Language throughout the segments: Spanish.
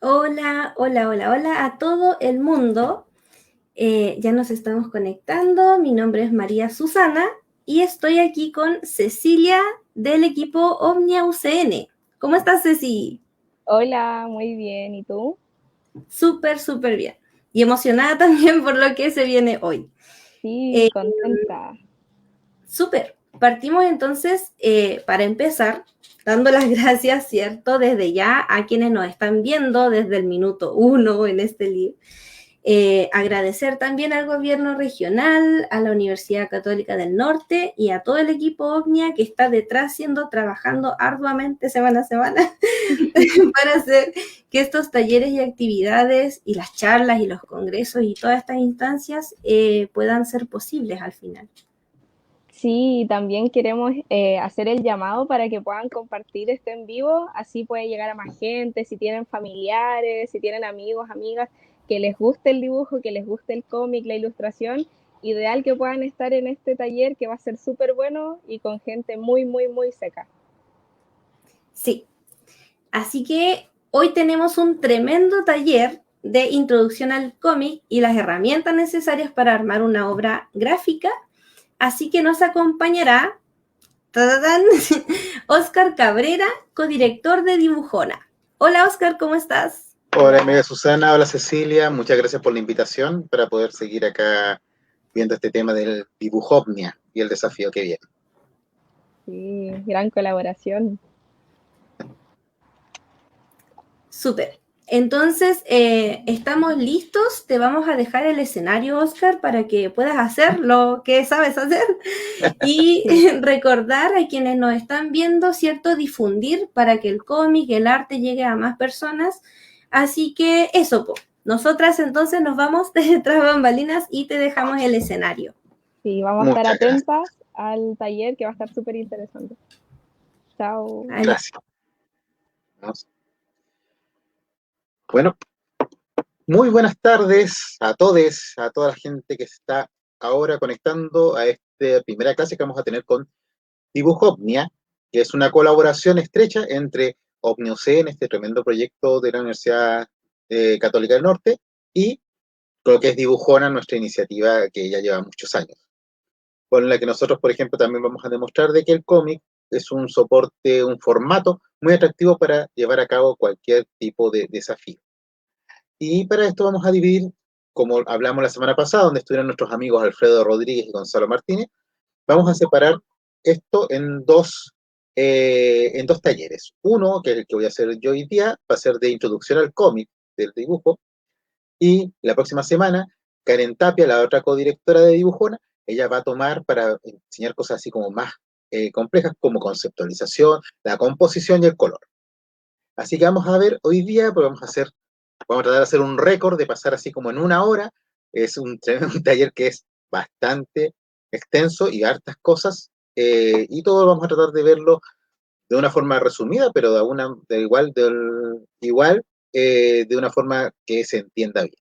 Hola, hola, hola, hola a todo el mundo. Ya nos estamos conectando. Mi nombre es María Susana y estoy aquí con Cecilia del equipo Omnia UCN. ¿Cómo estás, Ceci? Hola, muy bien. ¿Y tú? Súper, súper bien. Y emocionada también por lo que se viene hoy. Sí, Eh, contenta. Súper. Partimos entonces, para empezar, dando las gracias, ¿cierto? Desde ya a quienes nos están viendo desde el minuto uno en este live. Agradecer también al gobierno regional, a la Universidad Católica del Norte y a todo el equipo OVNIA que está detrás trabajando arduamente semana a semana para hacer que estos talleres y actividades y las charlas y los congresos y todas estas instancias puedan ser posibles al final. Sí, también queremos hacer el llamado para que puedan compartir este en vivo, así puede llegar a más gente, si tienen familiares, si tienen amigos, amigas que les guste el dibujo, que les guste el cómic, la ilustración, ideal que puedan estar en este taller que va a ser súper bueno y con gente muy, muy, muy seca. Sí, así que hoy tenemos un tremendo taller de introducción al cómic y las herramientas necesarias para armar una obra gráfica. Así que nos acompañará ¡tadadán! Oscar Cabrera, codirector de Dibujona. Hola Oscar, ¿cómo estás? Hola, amiga Susana, hola Cecilia, muchas gracias por la invitación para poder seguir acá viendo este tema del dibujovnia y el desafío que viene. Sí, gran colaboración. Súper. Entonces, estamos listos. Te vamos a dejar el escenario, Oscar, para que puedas hacer lo que sabes hacer y Sí. recordar a quienes nos están viendo, ¿cierto? Difundir para que el cómic, el arte llegue a más personas. Así que eso, po. Nosotras entonces nos vamos detrás de bambalinas y te dejamos el escenario. Sí, vamos a estar Muchas gracias. atentas al taller que va a estar súper interesante. Chao. Vale. Gracias. Bueno, muy buenas tardes a todos, a toda la gente que está ahora conectando a esta primera clase que vamos a tener con Dibujovnia, que es una colaboración estrecha entre OVNIUCN, este tremendo proyecto de la Universidad Católica del Norte, y lo que es Dibujona, nuestra iniciativa que ya lleva muchos años, con la que nosotros, por ejemplo, también vamos a demostrar de que el cómic es un soporte, un formato muy atractivo para llevar a cabo cualquier tipo de desafío. Y para esto vamos a dividir, como hablamos la semana pasada, donde estuvieron nuestros amigos Alfredo Rodríguez y Gonzalo Martínez, vamos a separar esto en dos talleres. Uno, que es el que voy a hacer yo hoy día, va a ser de introducción al cómic, del dibujo, y la próxima semana, Karen Tapia, la otra codirectora de Dibujona, ella va a tomar para enseñar cosas así como más complejas, como conceptualización, la composición y el color. Así que vamos a ver hoy día, pues vamos a tratar de hacer un récord de pasar así como en una hora. Es un taller que es bastante extenso y hartas cosas, y todo vamos a tratar de verlo de una forma resumida, pero de una forma que se entienda bien.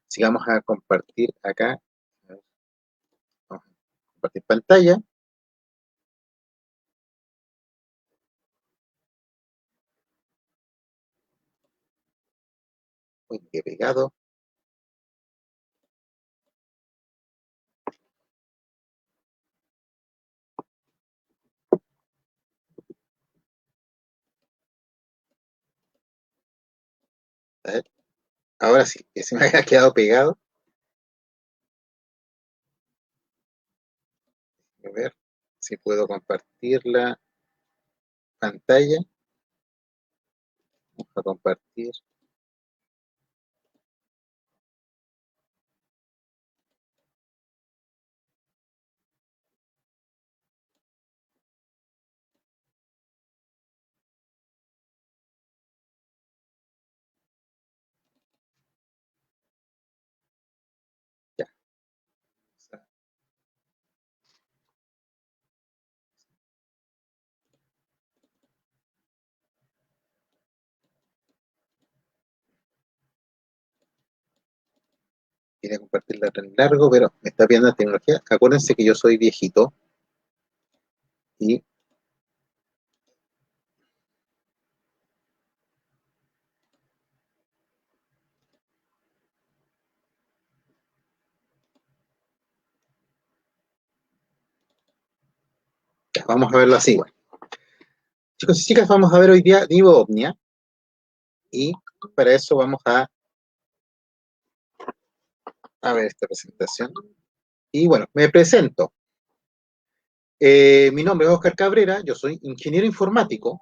Si vamos a compartir acá, vamos a compartir pantalla, muy bien pegado. A ver, ahora sí, que se me había quedado pegado. A ver si puedo compartir la pantalla. Vamos a compartir. Ya. Quería compartirla tan largo, pero me está pidiendo la tecnología. Acuérdense que yo soy viejito y vamos a verlo así, bueno. Chicos y chicas, vamos a ver hoy día Divopnia. Y para eso vamos a ver esta presentación. Y bueno, me presento. Mi nombre es Oscar Cabrera, yo soy ingeniero informático,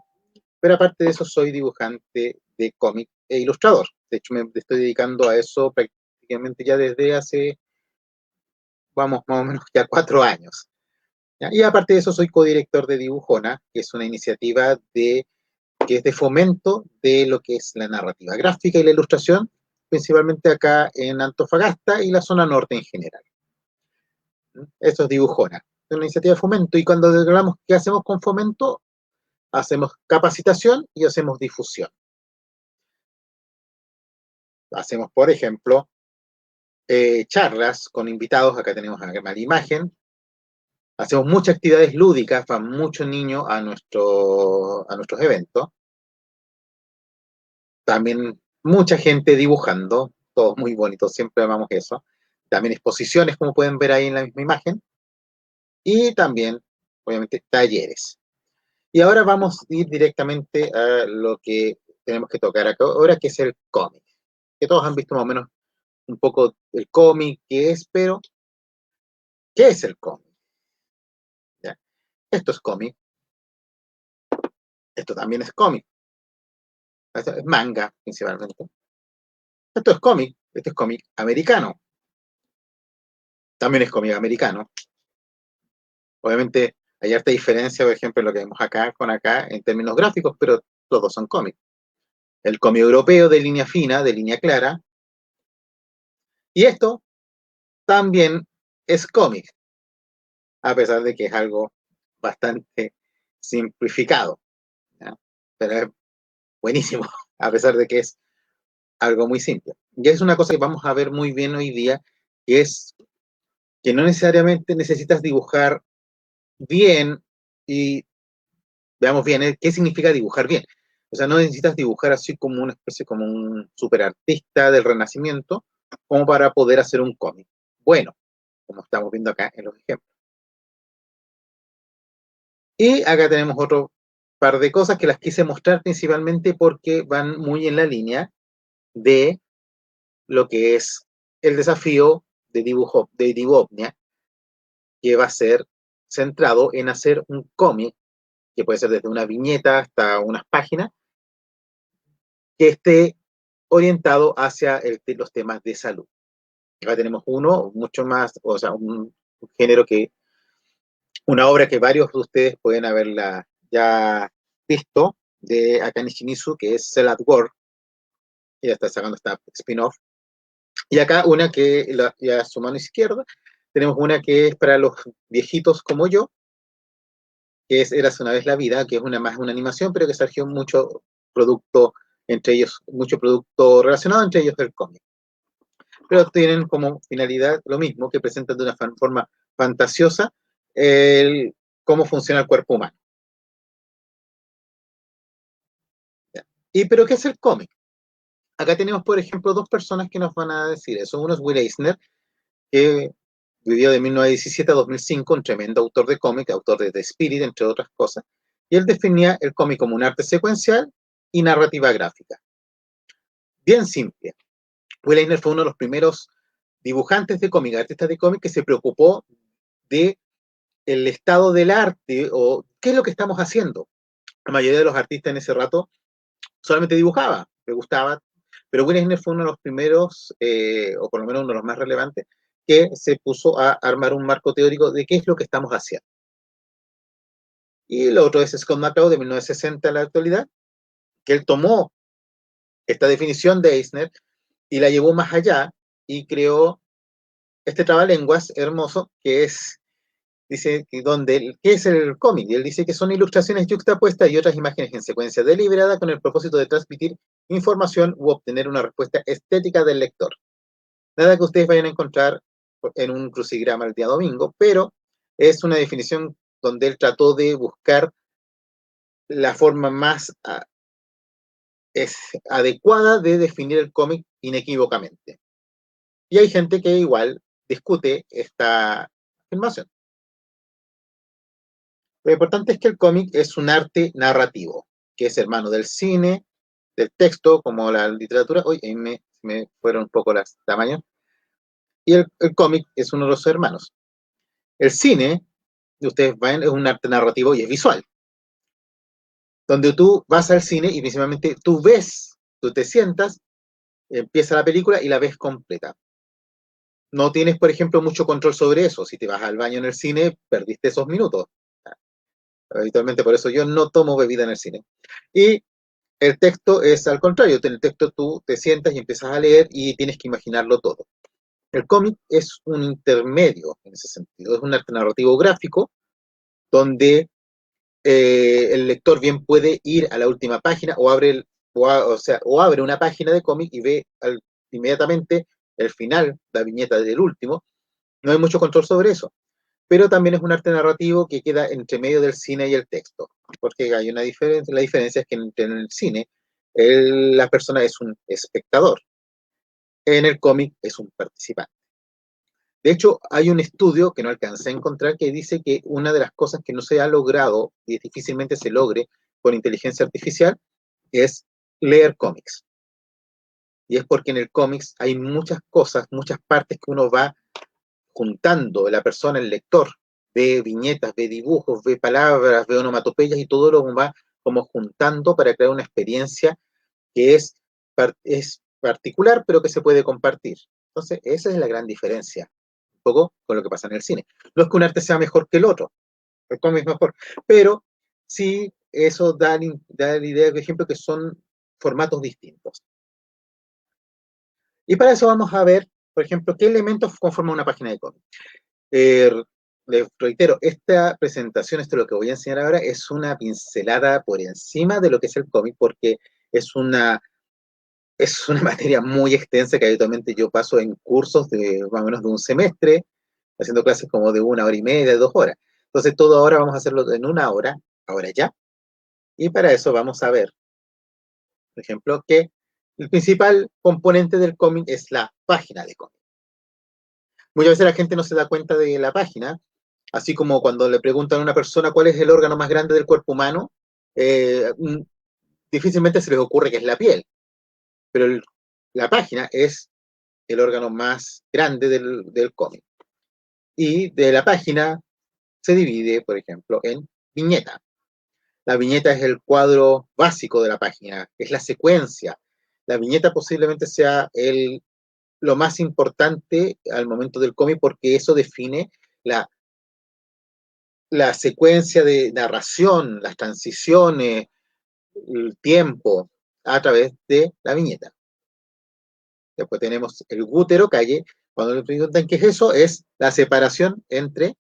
pero aparte de eso soy dibujante de cómic e ilustrador. De hecho, me estoy dedicando a eso prácticamente ya desde hace, vamos, más o menos ya 4 años. ¿Ya? Y aparte de eso soy codirector de Dibujona, que es una iniciativa que es de fomento de lo que es la narrativa gráfica y la ilustración, principalmente acá en Antofagasta y la zona norte en general. Eso es Dibujona, es una iniciativa de fomento, y cuando hablamos qué hacemos con fomento, hacemos capacitación y hacemos difusión. Hacemos, por ejemplo, charlas con invitados, acá tenemos a la imagen, hacemos muchas actividades lúdicas, van muchos niños a nuestros eventos, también mucha gente dibujando, todo muy bonito, siempre amamos eso, también exposiciones, como pueden ver ahí en la misma imagen, y también, obviamente, talleres. Y ahora vamos a ir directamente a lo que tenemos que tocar acá ahora, que es el cómic, que todos han visto más o menos un poco el cómic, qué es, pero ¿qué es el cómic? ¿Ya? Esto es cómic, esto también es cómic, esto es manga principalmente, esto es cómic americano, también es cómic americano. Obviamente hay harta diferencia, por ejemplo, en lo que vemos acá con acá en términos gráficos, pero todos son cómics. El cómic europeo de línea fina, de línea clara, y esto también es cómic, a pesar de que es algo bastante simplificado, ¿ya? Pero es buenísimo, a pesar de que es algo muy simple. Y es una cosa que vamos a ver muy bien hoy día, que es que no necesariamente necesitas dibujar bien, y veamos bien, ¿qué significa dibujar bien? O sea, no necesitas dibujar así como una especie, como un superartista del Renacimiento, como para poder hacer un cómic. Bueno, como estamos viendo acá en los ejemplos. Y acá tenemos otro par de cosas que las quise mostrar principalmente porque van muy en la línea de lo que es el desafío de dibujo, de Divopnia, que va a ser centrado en hacer un cómic, que puede ser desde una viñeta hasta unas páginas, que esté orientado hacia los temas de salud. Acá tenemos uno mucho más, o sea, un género que, una obra que varios de ustedes pueden haberla ya visto, de Akane Shimizu, que es Cell at War, y ya está sacando esta spin-off. Y acá una que, ya a su mano izquierda, tenemos una que es para los viejitos como yo, que es Érase una vez la vida, que es más una animación, pero que surgió mucho producto, entre ellos, mucho producto relacionado entre ellos del cómic. Pero tienen como finalidad lo mismo, que presentan de una forma fantasiosa cómo funciona el cuerpo humano. ¿Pero qué es el cómic? Acá tenemos, por ejemplo, dos personas que nos van a decir eso. Uno es Will Eisner, que vivió de 1917 a 2005, un tremendo autor de cómic, autor de The Spirit, entre otras cosas, y él definía el cómic como un arte secuencial y narrativa gráfica. Bien simple. Will Eisner fue uno de los primeros dibujantes de cómic, artistas de cómic, que se preocupó de el estado del arte, o qué es lo que estamos haciendo. La mayoría de los artistas en ese rato solamente dibujaba, le gustaba, pero Will Eisner fue uno de los primeros, o por lo menos uno de los más relevantes, que se puso a armar un marco teórico de qué es lo que estamos haciendo. Y lo otro es Scott McCloud, de 1960 a la actualidad, que él tomó esta definición de Eisner y la llevó más allá y creó este trabalenguas hermoso que es, dice, ¿qué es el cómic? Y él dice que son ilustraciones yuxtapuestas y otras imágenes en secuencia deliberada con el propósito de transmitir información u obtener una respuesta estética del lector. Nada que ustedes vayan a encontrar en un crucigrama el día domingo, pero es una definición donde él trató de buscar la forma más adecuada de definir el cómic inequívocamente. Y hay gente que igual discute esta afirmación. Lo importante es que el cómic es un arte narrativo, que es hermano del cine, del texto, como la literatura. Hoy me fueron un poco las tamaños. Y el cómic es uno de los hermanos. El cine, ustedes ven, es un arte narrativo y es visual, donde tú vas al cine y principalmente tú ves, tú te sientas, empieza la película y la ves completa. No tienes, por ejemplo, mucho control sobre eso. Si te vas al baño en el cine, perdiste esos minutos. Habitualmente, por eso yo no tomo bebida en el cine. Y el texto es al contrario. En el texto tú te sientas y empiezas a leer y tienes que imaginarlo todo. El cómic es un intermedio en ese sentido. Es un arte narrativo gráfico donde el lector bien puede ir a la última página o abre, o abre una página de cómic y ve inmediatamente el final, la viñeta del último. No hay mucho control sobre eso, pero también es un arte narrativo que queda entre medio del cine y el texto, porque hay una diferencia. La diferencia es que en el cine la persona es un espectador, en el cómic es un participante. De hecho, hay un estudio que no alcancé a encontrar que dice que una de las cosas que no se ha logrado y difícilmente se logre con inteligencia artificial es leer cómics. Y es porque en el cómics hay muchas cosas, muchas partes que uno va juntando, la persona, el lector, ve viñetas, ve dibujos, ve palabras, ve onomatopeyas y todo lo va como juntando para crear una experiencia que es particular, pero que se puede compartir. Entonces, esa es la gran diferencia, un poco con lo que pasa en el cine. No es que un arte sea mejor que el otro, el cómic es mejor, pero sí eso da la idea, por ejemplo, que son formatos distintos. Y para eso vamos a ver, por ejemplo, qué elementos conforman una página de cómic. Eh, Les reitero, esta presentación, esto es lo que voy a enseñar ahora, es una pincelada por encima de lo que es el cómic, porque es una, es una materia muy extensa que habitualmente yo paso en cursos de más o menos de un semestre, haciendo clases como de 1 hora y media, de 2 horas. Entonces, todo ahora vamos a hacerlo en 1 hora, ahora ya, y para eso vamos a ver, por ejemplo, que el principal componente del cómic es la página de cómic. Muchas veces la gente no se da cuenta de la página, así como cuando le preguntan a una persona cuál es el órgano más grande del cuerpo humano, eh, difícilmente se les ocurre que es la piel, pero la página es el órgano más grande del cómic. Y de la página se divide, por ejemplo, en viñeta. La viñeta es el cuadro básico de la página, es la secuencia. La viñeta posiblemente sea lo más importante al momento del cómic porque eso define la, la secuencia de narración, las transiciones, el tiempo a través de la viñeta. Después tenemos el gútero calle. Cuando le preguntan qué es eso, es la separación entre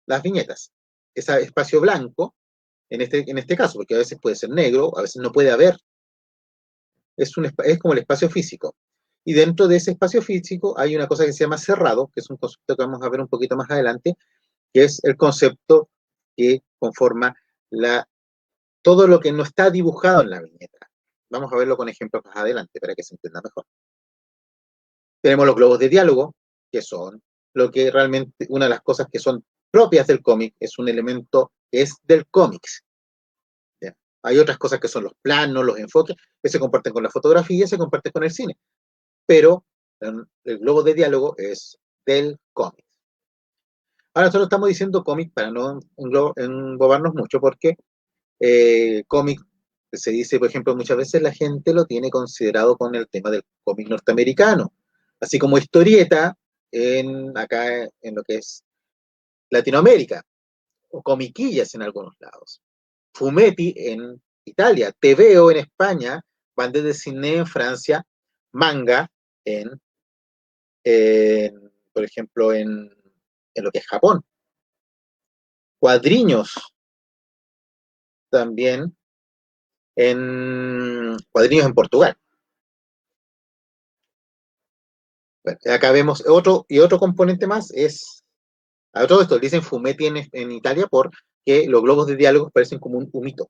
las viñetas. Ese espacio blanco, en este caso, porque a veces puede ser negro, a veces no puede haber, es como el espacio físico. Y dentro de ese espacio físico hay una cosa que se llama cerrado, que es un concepto que vamos a ver un poquito más adelante, que es el concepto que conforma todo lo que no está dibujado en la viñeta. Vamos a verlo con ejemplos más adelante para que se entienda mejor. Tenemos los globos de diálogo, que son lo que realmente, una de las cosas que son propias del cómic, es un elemento que es del cómics. Hay otras cosas que son los planos, los enfoques, que se comparten con la fotografía, se comparten con el cine. Pero el globo de diálogo es del cómic. Ahora nosotros estamos diciendo cómic para no embobarnos mucho, porque cómic se dice, por ejemplo, muchas veces la gente lo tiene considerado con el tema del cómic norteamericano, así como historieta acá en lo que es Latinoamérica, o comiquillas en algunos lados, fumetti en Italia, tebeo en España, bande de cine en Francia, manga por ejemplo, en lo que es Japón, cuadriños también cuadriños en Portugal. Bueno, acá vemos otro componente más es, a todo esto dicen fumetti en Italia porque los globos de diálogo parecen como un humito.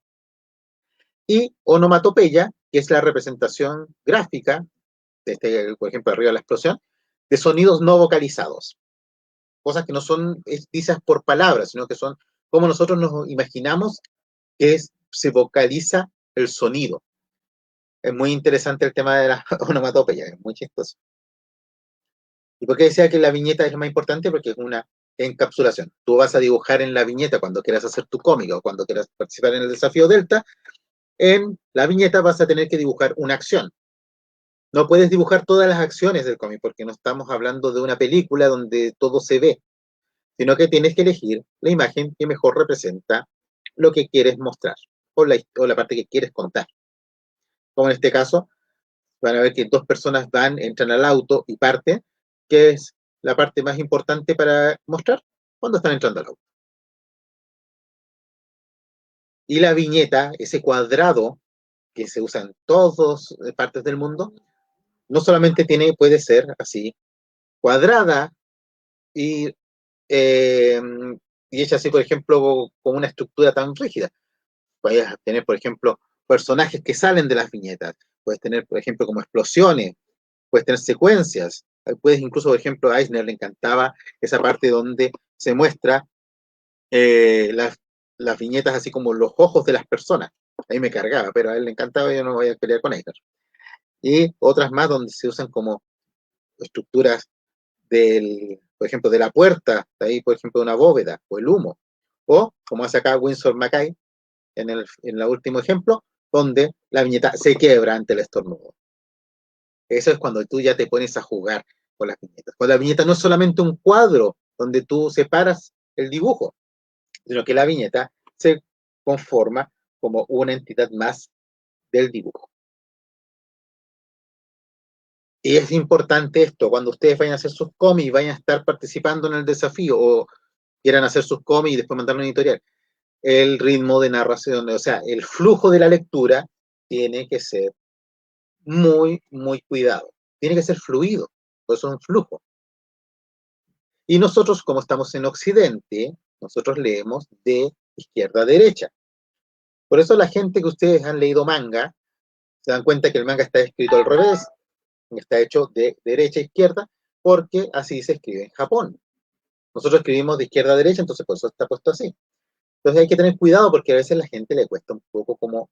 Y onomatopeya, que es la representación gráfica, por ejemplo, arriba de la explosión, de sonidos no vocalizados. Cosas que no son dichas por palabras, sino que son cómo nosotros nos imaginamos que se vocaliza el sonido. Es muy interesante el tema de la onomatopeya, es muy chistoso. ¿Y por qué decía que la viñeta es lo más importante? Porque es una encapsulación. Tú vas a dibujar en la viñeta cuando quieras hacer tu cómic o cuando quieras participar en el desafío Delta. En la viñeta vas a tener que dibujar una acción. No puedes dibujar todas las acciones del cómic porque no estamos hablando de una película donde todo se ve, sino que tienes que elegir la imagen que mejor representa lo que quieres mostrar o la parte que quieres contar. Como en este caso, van a ver que dos personas entran al auto y parten, que es la parte más importante para mostrar cuando están entrando al auto. Y la viñeta, ese cuadrado que se usa en todas partes del mundo, no solamente puede ser así, cuadrada y, eh, y hecha así, por ejemplo, con una estructura tan rígida. Puedes tener, por ejemplo, personajes que salen de las viñetas, puedes tener, por ejemplo, como explosiones, puedes tener secuencias, puedes incluso, por ejemplo, a Eisner le encantaba esa parte donde se muestra las viñetas así como los ojos de las personas. Ahí me cargaba, pero a él le encantaba y yo no voy a pelear con Eisner. Y otras más donde se usan como estructuras por ejemplo, de la puerta, de ahí, por ejemplo, de una bóveda, o el humo. O, como hace acá Winsor McCay, en el último ejemplo, donde la viñeta se quiebra ante el estornudo. Eso es cuando tú ya te pones a jugar con las viñetas. Cuando la viñeta no es solamente un cuadro donde tú separas el dibujo, sino que la viñeta se conforma como una entidad más del dibujo. Y es importante esto, cuando ustedes vayan a hacer sus cómics, vayan a estar participando en el desafío o quieran hacer sus cómics y después mandarlo a una editorial, el ritmo de narración, o sea, el flujo de la lectura tiene que ser muy, muy cuidado. Tiene que ser fluido, por eso es un flujo. Y nosotros, como estamos en Occidente, nosotros leemos de izquierda a derecha. Por eso la gente que ustedes han leído manga, se dan cuenta que el manga está escrito al revés, está hecho de derecha a izquierda, porque así se escribe en Japón. Nosotros escribimos de izquierda a derecha, entonces por eso está puesto así. Entonces hay que tener cuidado porque a veces a la gente le cuesta un poco como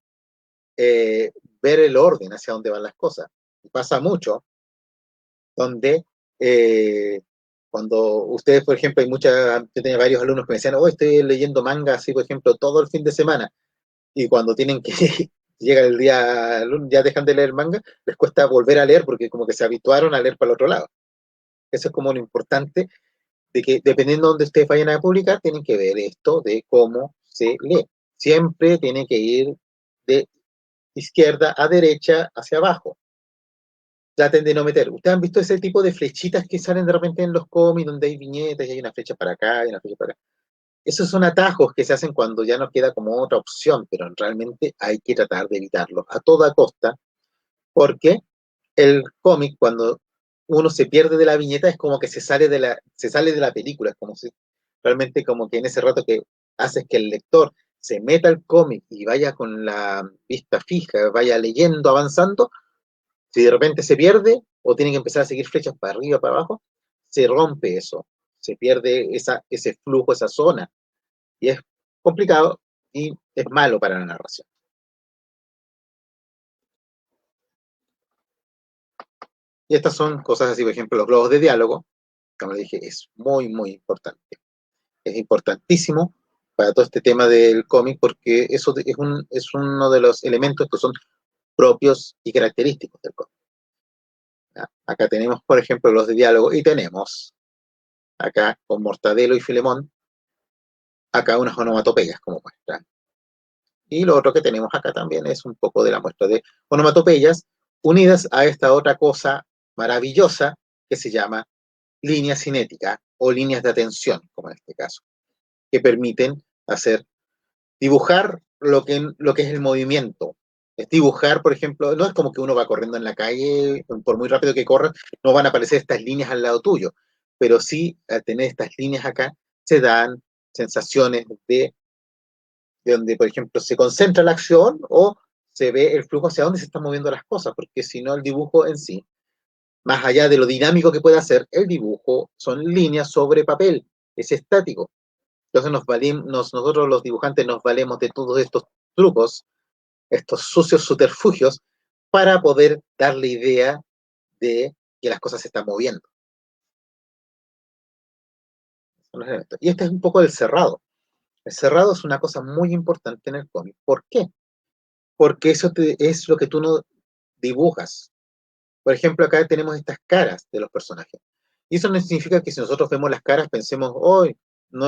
ver el orden hacia dónde van las cosas. Y pasa mucho donde cuando ustedes, por ejemplo, yo tenía varios alumnos que me decían, oh, estoy leyendo manga así, por ejemplo, todo el fin de semana, y cuando tienen que, llega el día, ya dejan de leer manga, les cuesta volver a leer porque como que se habituaron a leer para el otro lado. Eso es como lo importante de que dependiendo de dónde ustedes vayan a publicar, tienen que ver esto de cómo se lee. Siempre tiene que ir de izquierda a derecha hacia abajo. Traten de no meter. ¿Ustedes han visto ese tipo de flechitas que salen de repente en los cómics donde hay viñetas y hay una flecha para acá y una flecha para acá? Esos son atajos que se hacen cuando ya no queda como otra opción, pero realmente hay que tratar de evitarlos a toda costa, porque el cómic, cuando uno se pierde de la viñeta, es como que se sale de la película, es como si realmente como que en ese rato que haces que el lector se meta al cómic y vaya con la vista fija, vaya leyendo, avanzando, si de repente se pierde o tiene que empezar a seguir flechas para arriba, para abajo, se rompe eso, se pierde ese flujo, esa zona, y es complicado y es malo para la narración. Y estas son cosas así, por ejemplo, los globos de diálogo, como le dije, es muy, muy importante. Es importantísimo para todo este tema del cómic porque eso es uno de los elementos que son propios y característicos del cómic. ¿Ya? Acá tenemos, por ejemplo, los de diálogo y tenemos acá con Mortadelo y Filemón, acá unas onomatopeyas como muestra. Y lo otro que tenemos acá también es un poco de la muestra de onomatopeyas unidas a esta otra cosa maravillosa que se llama línea cinética o líneas de atención, como en este caso, que permiten dibujar lo que es el movimiento. Es dibujar, por ejemplo, no es como que uno va corriendo en la calle, por muy rápido que corra, no van a aparecer estas líneas al lado tuyo, pero sí al tener estas líneas acá, se dan sensaciones de donde, por ejemplo, se concentra la acción o se ve el flujo hacia dónde se están moviendo las cosas, porque si no el dibujo en sí, más allá de lo dinámico que puede hacer, el dibujo son líneas sobre papel, es estático. Entonces nosotros los dibujantes nos valemos de todos estos trucos, estos sucios subterfugios, para poder dar la idea de que las cosas se están moviendo. Y este es un poco el cerrado. El cerrado es una cosa muy importante en el cómic. ¿Por qué? Porque eso es lo que tú no dibujas. Por ejemplo, acá tenemos estas caras de los personajes. Y eso no significa que si nosotros vemos las caras pensemos, hoy no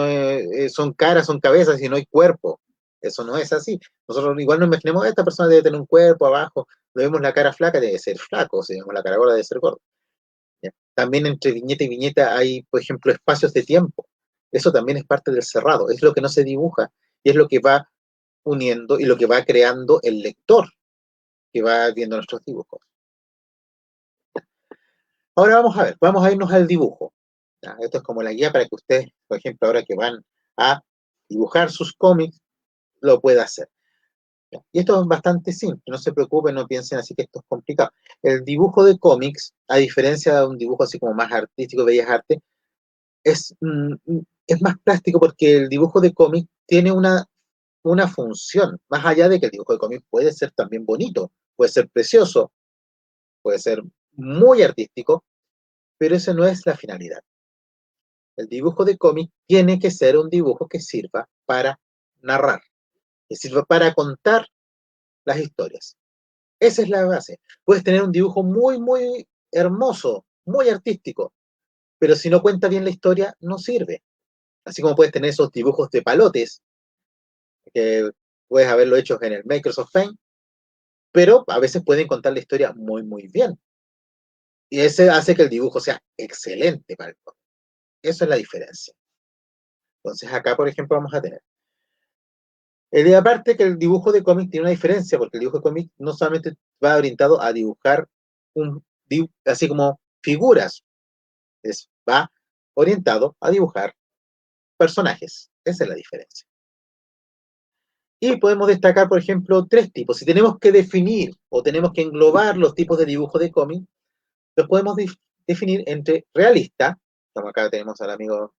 son caras, son cabezas y no hay cuerpo. Eso no es así. Nosotros igual nos imaginemos, esta persona debe tener un cuerpo abajo, vemos la cara flaca, debe ser flaco, si vemos la cara gorda, debe ser gordo. ¿Ya? También entre viñeta y viñeta hay, por ejemplo, espacios de tiempo. Eso también es parte del cerrado, es lo que no se dibuja y es lo que va uniendo y lo que va creando el lector que va viendo nuestros dibujos. Ahora vamos a irnos al dibujo. ¿Ya? Esto es como la guía para que ustedes, por ejemplo, ahora que van a dibujar sus cómics, lo pueda hacer. ¿Ya? Y esto es bastante simple, no se preocupen, no piensen así que esto es complicado. El dibujo de cómics, a diferencia de un dibujo así como más artístico, bellas artes, es más plástico porque el dibujo de cómic tiene una función, más allá de que el dibujo de cómic puede ser también bonito, puede ser precioso, puede ser muy artístico, pero esa no es la finalidad. El dibujo de cómic tiene que ser un dibujo que sirva para narrar, que sirva para contar las historias. Esa es la base. Puedes tener un dibujo muy, muy hermoso, muy artístico, pero si no cuenta bien la historia, no sirve. Así como puedes tener esos dibujos de palotes, que puedes haberlo hecho en el Microsoft Paint, pero a veces pueden contar la historia muy, muy bien. Y ese hace que el dibujo sea excelente para el cómic. Eso es la diferencia. Entonces acá, por ejemplo, vamos a tener. Aparte que el dibujo de cómic tiene una diferencia, porque el dibujo de cómic no solamente va orientado a dibujar así como figuras, va orientado a dibujar personajes. Esa es la diferencia. Y podemos destacar, por ejemplo, tres tipos. Si tenemos que definir o tenemos que englobar los tipos de dibujo de cómic, los podemos definir entre realista, como acá tenemos al amigo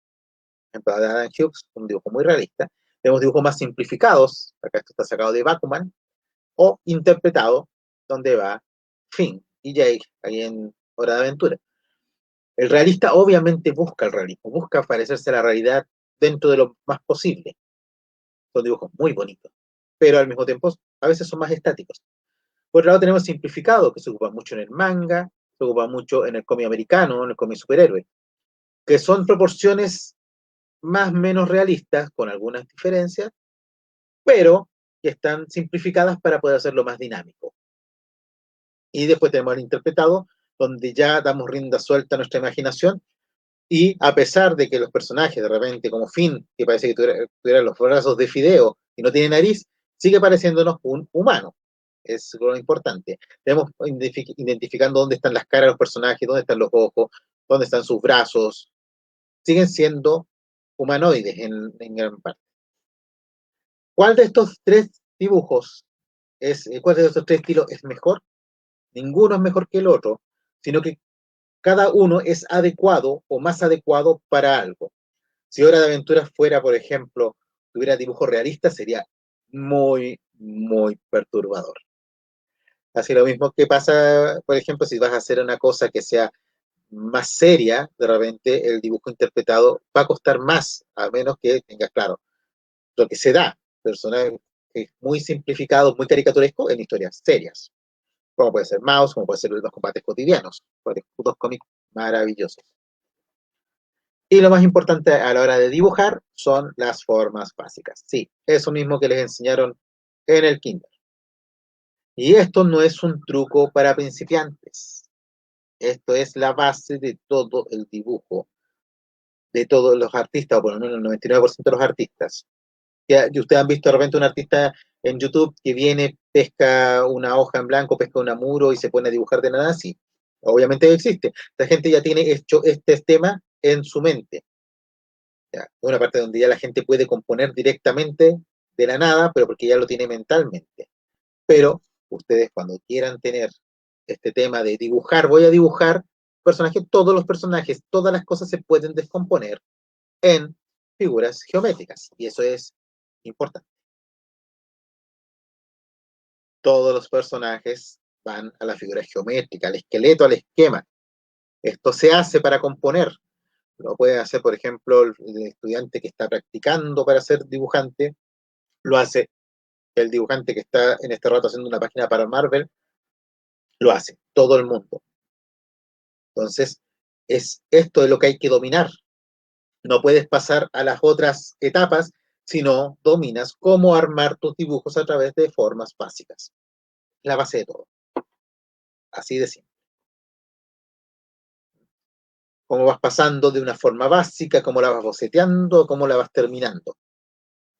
ejemplo de Adam Hughes, un dibujo muy realista. Tenemos dibujos más simplificados, acá esto está sacado de Bakuman, o interpretado, donde va Finn y Jake, ahí en Hora de Aventura. El realista obviamente busca el realismo, busca parecerse a la realidad dentro de lo más posible. Son dibujos muy bonitos, pero al mismo tiempo a veces son más estáticos. Por otro lado tenemos simplificado, que se ocupa mucho en el manga, se ocupa mucho en el cómic americano, en el cómic superhéroe, que son proporciones más o menos realistas, con algunas diferencias, pero que están simplificadas para poder hacerlo más dinámico. Y después tenemos el interpretado, donde ya damos rienda suelta a nuestra imaginación, y a pesar de que los personajes de repente, como Finn, que parece que tuviera los brazos de fideo y no tiene nariz, sigue pareciéndonos un humano. Es lo importante. Tenemos identificando dónde están las caras de los personajes, dónde están los ojos, dónde están sus brazos. Siguen siendo humanoides en gran parte. ¿Cuál de estos tres dibujos cuál de estos tres estilos es mejor? Ninguno es mejor que el otro, sino que cada uno es adecuado o más adecuado para algo. Si Hora de Aventura fuera, por ejemplo, tuviera dibujo realista, sería muy, muy perturbador. Así lo mismo que pasa, por ejemplo, si vas a hacer una cosa que sea más seria, de repente el dibujo interpretado va a costar más, a menos que tengas claro lo que se da, personajes muy simplificados, muy caricaturescos en historias serias, como puede ser Mouse, como puede ser los combates cotidianos, dos cómics maravillosos. Y lo más importante a la hora de dibujar son las formas básicas. Sí, eso mismo que les enseñaron en el kinder. Y esto no es un truco para principiantes. Esto es la base de todo el dibujo, de todos los artistas, o por lo menos el 99% de los artistas. Y ustedes han visto de repente un artista en YouTube que viene, pesca una hoja en blanco, pesca un muro y se pone a dibujar de nada así. Obviamente existe. La gente ya tiene hecho este tema en su mente. ¿Ya? Una parte donde ya la gente puede componer directamente de la nada, pero porque ya lo tiene mentalmente. Pero ustedes cuando quieran tener este tema de dibujar, voy a dibujar personajes, todos los personajes, todas las cosas se pueden descomponer en figuras geométricas, y eso es importante. Todos los personajes van a la figura geométrica, al esqueleto, al esquema. Esto se hace para componer. Lo puede hacer, por ejemplo, el estudiante que está practicando para ser dibujante, lo hace el dibujante que está en este rato haciendo una página para Marvel, lo hace todo el mundo. Entonces, es esto de lo que hay que dominar. No puedes pasar a las otras etapas si no dominas cómo armar tus dibujos a través de formas básicas. La base de todo. Así de simple. Cómo vas pasando de una forma básica, cómo la vas boceteando, cómo la vas terminando.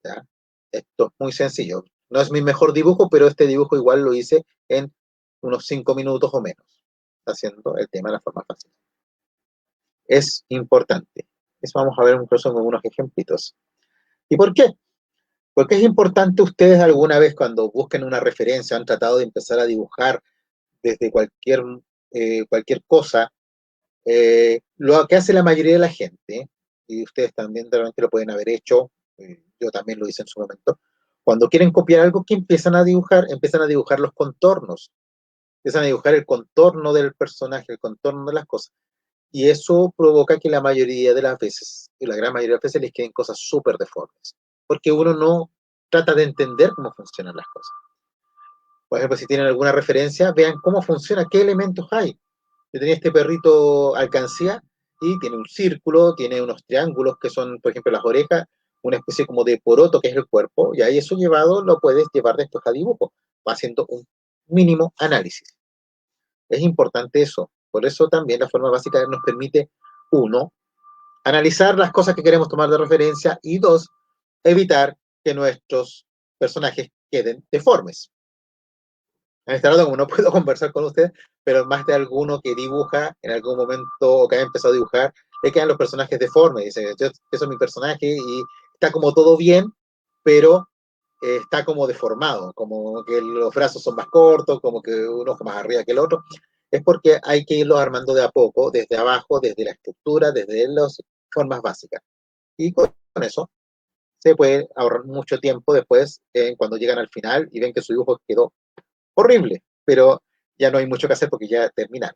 ¿Ya? Esto es muy sencillo. No es mi mejor dibujo, pero este dibujo igual lo hice en unos 5 minutos o menos, haciendo el tema de la forma fácil. Es importante. Eso vamos a ver incluso con unos ejemplitos. ¿Y por qué? Porque es importante ustedes alguna vez cuando busquen una referencia, han tratado de empezar a dibujar desde cualquier cosa, lo que hace la mayoría de la gente, y ustedes también realmente lo pueden haber hecho, yo también lo hice en su momento, cuando quieren copiar algo, que empiezan a dibujar los contornos, empiezan a dibujar el contorno del personaje, el contorno de las cosas, y eso provoca que la mayoría de las veces, y la gran mayoría de las veces les queden cosas súper deformes, porque uno no trata de entender cómo funcionan las cosas. Por ejemplo, si tienen alguna referencia, vean cómo funciona, qué elementos hay. Yo tenía este perrito alcancía y tiene un círculo, tiene unos triángulos que son, por ejemplo, las orejas, una especie como de poroto que es el cuerpo, y ahí eso llevado lo puedes llevar después a dibujo, va haciendo un mínimo análisis. Es importante eso. Por eso también la forma básica nos permite, uno, analizar las cosas que queremos tomar de referencia y dos, evitar que nuestros personajes queden deformes. En este rato, como no puedo conversar con ustedes, pero más de alguno que dibuja en algún momento o que haya empezado a dibujar, le quedan los personajes deformes. Dice, yo soy mi personaje y está como todo bien, pero está como deformado, como que los brazos son más cortos, como que un ojo más arriba que el otro. Es porque hay que irlos armando de a poco, desde abajo, desde la estructura, desde las formas básicas. Y con eso se puede ahorrar mucho tiempo después cuando llegan al final y ven que su dibujo quedó horrible, pero ya no hay mucho que hacer porque ya terminaron.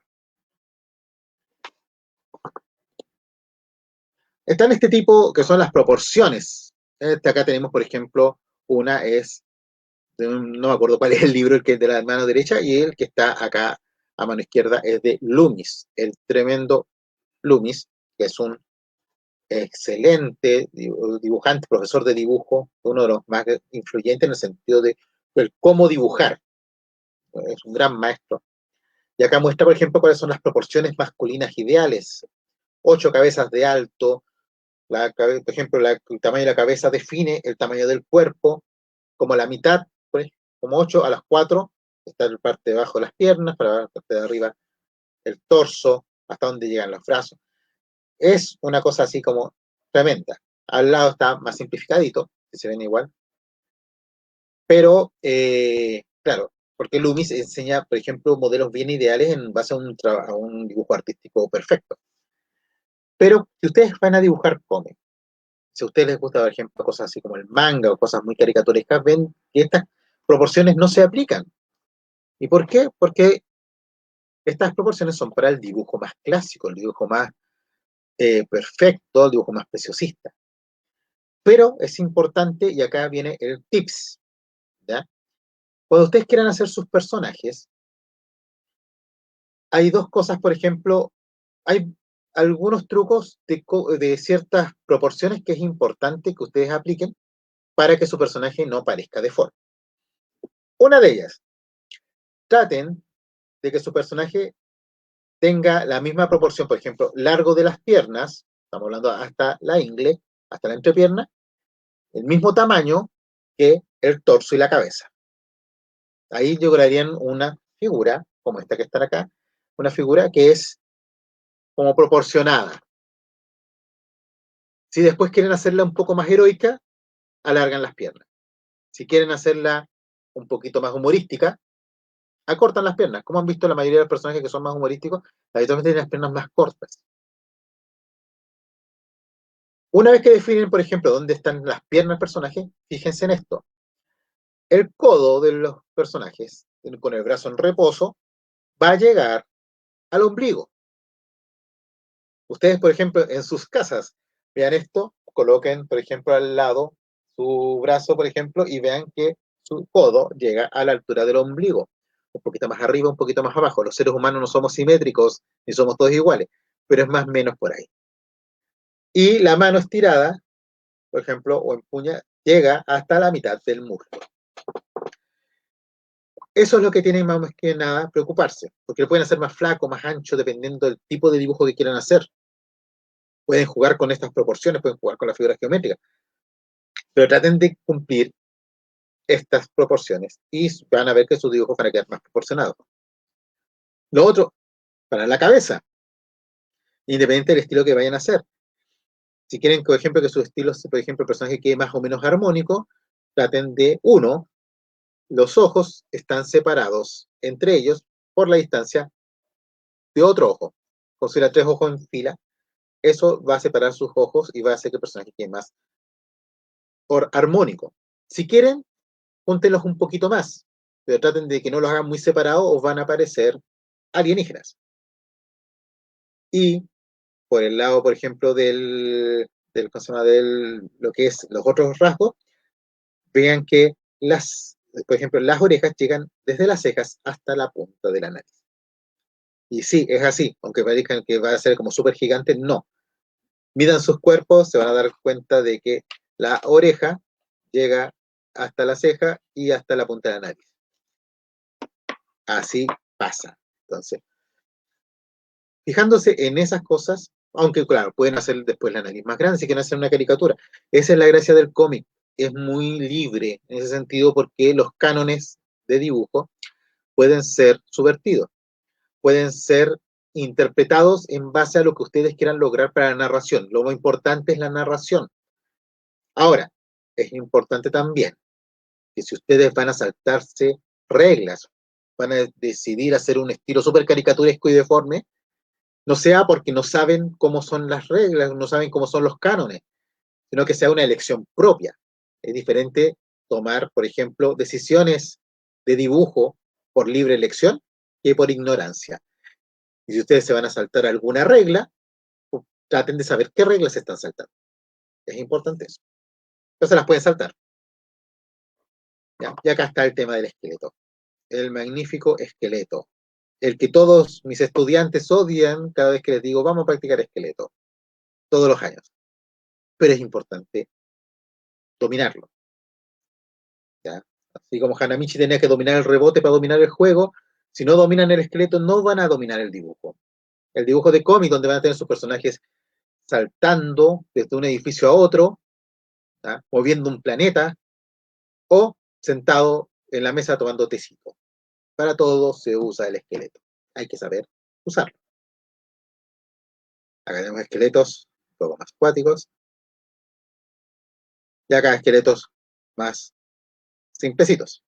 Están este tipo que son las proporciones. Acá tenemos, por ejemplo, una es, no me acuerdo cuál es el libro, el que es de la mano derecha, y el que está acá a mano izquierda es de Loomis, el tremendo Loomis, que es un excelente dibujante, profesor de dibujo, uno de los más influyentes en el sentido de cómo dibujar. Es un gran maestro. Y acá muestra, por ejemplo, cuáles son las proporciones masculinas ideales. 8 cabezas de alto, por ejemplo, el tamaño de la cabeza define el tamaño del cuerpo, como la mitad, pues, como 8 a las 4, está la parte de abajo de las piernas, para la parte de arriba el torso, hasta donde llegan los brazos. Es una cosa así como tremenda. Al lado está más simplificadito, que se ven igual. Pero, claro, porque Loomis enseña, por ejemplo, modelos bien ideales en base a un dibujo artístico perfecto. Pero si ustedes van a dibujar cómics, si a ustedes les gusta, por ejemplo, cosas así como el manga o cosas muy caricaturescas, ven que estas proporciones no se aplican. ¿Y por qué? Porque estas proporciones son para el dibujo más clásico, el dibujo más perfecto, el dibujo más preciosista. Pero es importante, y acá viene el tips, ¿ya? Cuando ustedes quieran hacer sus personajes, hay dos cosas, por ejemplo, hay algunos trucos de ciertas proporciones que es importante que ustedes apliquen para que su personaje no parezca deforme. Una de ellas, traten de que su personaje tenga la misma proporción, por ejemplo, largo de las piernas, estamos hablando hasta la ingle, hasta la entrepierna, el mismo tamaño que el torso y la cabeza. Ahí lograrían una figura, como esta que está acá, una figura que es como proporcionada. Si después quieren hacerla un poco más heroica, alargan las piernas. Si quieren hacerla un poquito más humorística, acortan las piernas. Como han visto la mayoría de los personajes que son más humorísticos, habitualmente tienen las piernas más cortas. Una vez que definen, por ejemplo, dónde están las piernas del personaje, fíjense en esto. El codo de los personajes, con el brazo en reposo, va a llegar al ombligo. Ustedes, por ejemplo, en sus casas, vean esto, coloquen, por ejemplo, al lado su brazo, por ejemplo, y vean que su codo llega a la altura del ombligo. Un poquito más arriba, un poquito más abajo. Los seres humanos no somos simétricos, ni somos todos iguales, pero es más o menos por ahí. Y la mano estirada, por ejemplo, o empuña, llega hasta la mitad del muslo. Eso es lo que tienen más que nada preocuparse, porque lo pueden hacer más flaco, más ancho, dependiendo del tipo de dibujo que quieran hacer. Pueden jugar con estas proporciones, pueden jugar con las figuras geométricas, pero traten de cumplir estas proporciones y van a ver que sus dibujos van a quedar más proporcionados. Lo otro, para la cabeza, independiente del estilo que vayan a hacer. Si quieren, por ejemplo, que su estilo, por ejemplo, el personaje quede más o menos armónico, traten de, uno, los ojos están separados entre ellos por la distancia de otro ojo. Considera 3 ojos en fila, eso va a separar sus ojos y va a hacer que el personaje quede más armónico. Si quieren, júntenlos un poquito más, pero traten de que no los hagan muy separados o van a aparecer alienígenas. Y por el lado, por ejemplo, lo que es los otros rasgos, vean que por ejemplo, las orejas llegan desde las cejas hasta la punta de la nariz. Y sí, es así, aunque parezcan que va a ser como súper gigante, no. Midan sus cuerpos, se van a dar cuenta de que la oreja llega hasta la ceja y hasta la punta de la nariz. Así pasa. Entonces, fijándose en esas cosas, aunque claro, pueden hacer después la nariz más grande si quieren hacer una caricatura. Esa es la gracia del cómic. Es muy libre en ese sentido porque los cánones de dibujo pueden ser subvertidos, pueden ser interpretados en base a lo que ustedes quieran lograr para la narración. Lo más importante es la narración. Ahora, es importante también que si ustedes van a saltarse reglas, van a decidir hacer un estilo súper caricaturesco y deforme, no sea porque no saben cómo son las reglas, no saben cómo son los cánones, sino que sea una elección propia. Es diferente tomar, por ejemplo, decisiones de dibujo por libre elección que por ignorancia. Y si ustedes se van a saltar alguna regla, pues, traten de saber qué reglas se están saltando. Es importante eso. Entonces las pueden saltar. ¿Ya? Y acá está el tema del esqueleto. El magnífico esqueleto. El que todos mis estudiantes odian cada vez que les digo, vamos a practicar esqueleto. Todos los años. Pero es importante dominarlo. ¿Ya? Así como Hanamichi tenía que dominar el rebote para dominar el juego, si no dominan el esqueleto, no van a dominar el dibujo. El dibujo de cómic, donde van a tener sus personajes saltando desde un edificio a otro, ¿ya? Moviendo un planeta, o sentado en la mesa tomando tecito. Para todo se usa el esqueleto. Hay que saber usarlo. Acá tenemos esqueletos un poco más acuáticos. Y acá esqueletos más simplecitos.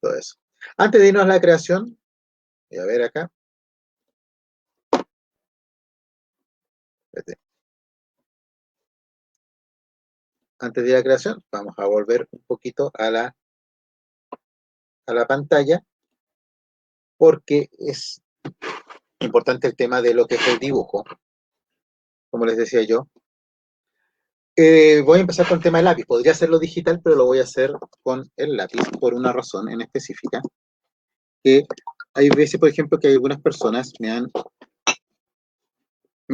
Todo eso. Antes de irnos a la creación, voy a ver acá. Antes de ir a la creación, vamos a volver un poquito a la pantalla, porque es importante el tema de lo que es el dibujo. Como les decía yo, voy a empezar con el tema del lápiz. Podría hacerlo digital, pero lo voy a hacer con el lápiz por una razón en específica. Que hay veces, por ejemplo, que algunas personas me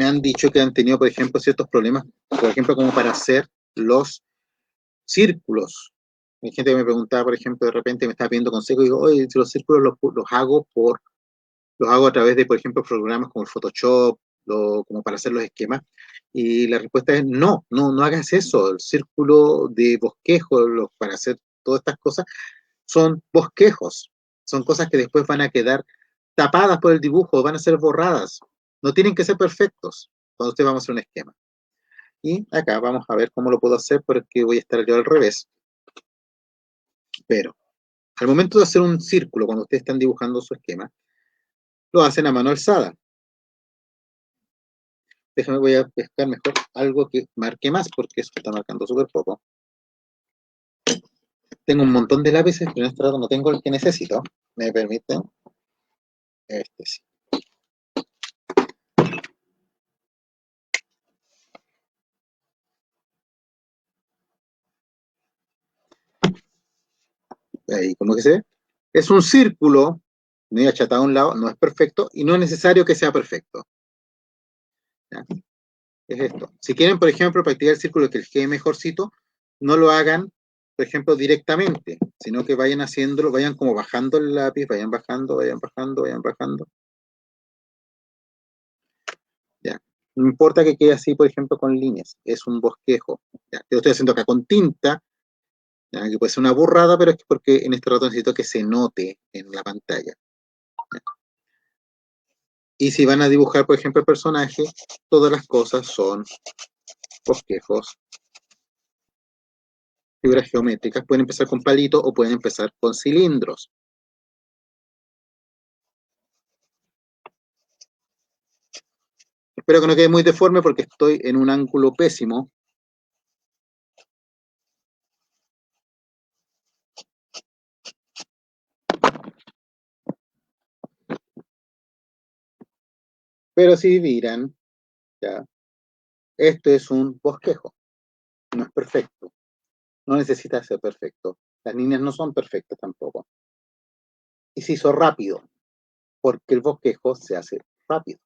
han dicho que han tenido, por ejemplo, ciertos problemas, por ejemplo, como para hacer los círculos. Hay gente que me preguntaba, por ejemplo, de repente me estaba pidiendo consejos y digo, oye, si los círculos los hago a través de, por ejemplo, programas como el Photoshop, como para hacer los esquemas. Y la respuesta es no hagas eso. El círculo de bosquejo, para hacer todas estas cosas, son bosquejos. Son cosas que después van a quedar tapadas por el dibujo, van a ser borradas. No tienen que ser perfectos cuando usted va a hacer un esquema. Y acá vamos a ver cómo lo puedo hacer porque voy a estar yo al revés. Pero al momento de hacer un círculo, cuando ustedes están dibujando su esquema, lo hacen a mano alzada. Déjame, voy a pescar mejor algo que marque más, porque eso está marcando súper poco. Tengo un montón de lápices, pero en este rato no tengo el que necesito. ¿Me permiten? Este sí. Ahí, como que se ve. Es un círculo, muy achatado a un lado, no es perfecto, y no es necesario que sea perfecto. ¿Ya? Es esto. Si quieren, por ejemplo, practicar el círculo que les quede mejorcito, no lo hagan, por ejemplo, directamente, sino que vayan haciéndolo, vayan como bajando el lápiz, vayan bajando, vayan bajando, vayan bajando. ¿Ya? No importa que quede así, por ejemplo, con líneas, es un bosquejo. ¿Ya? Yo estoy haciendo acá con tinta, ¿ya? Que puede ser una burrada, pero es porque en este rato necesito que se note en la pantalla. ¿Ya? Y si van a dibujar, por ejemplo, el personaje, todas las cosas son bosquejos, figuras geométricas. Pueden empezar con palitos o pueden empezar con cilindros. Espero que no quede muy deforme porque estoy en un ángulo pésimo. Pero si miran, ya, esto es un bosquejo. No es perfecto. No necesita ser perfecto. Las líneas no son perfectas tampoco. Y se hizo rápido, porque el bosquejo se hace rápido.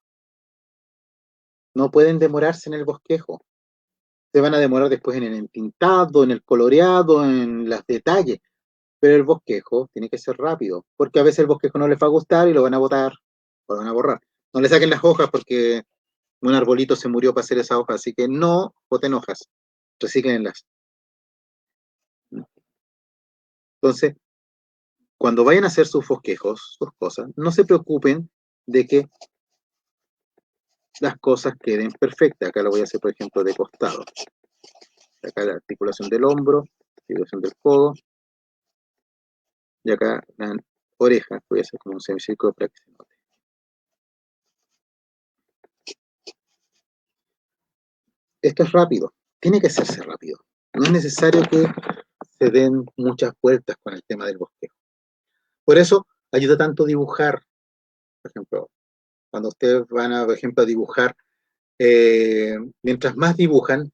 No pueden demorarse en el bosquejo. Se van a demorar después en el entintado, en el coloreado, en los detalles. Pero el bosquejo tiene que ser rápido, porque a veces el bosquejo no les va a gustar y lo van a botar, o lo van a borrar. No le saquen las hojas porque un arbolito se murió para hacer esa hoja, así que no boten hojas, reciclenlas. Entonces, cuando vayan a hacer sus bosquejos, sus cosas, no se preocupen de que las cosas queden perfectas. Acá lo voy a hacer, por ejemplo, de costado. Acá la articulación del hombro, articulación del codo, y acá la oreja, voy a hacer como un semicírculo para que se note. Esto es rápido, tiene que hacerse rápido. No es necesario que se den muchas vueltas con el tema del bosquejo. Por eso ayuda tanto dibujar, por ejemplo, cuando ustedes van a, por ejemplo, a dibujar, mientras más dibujan,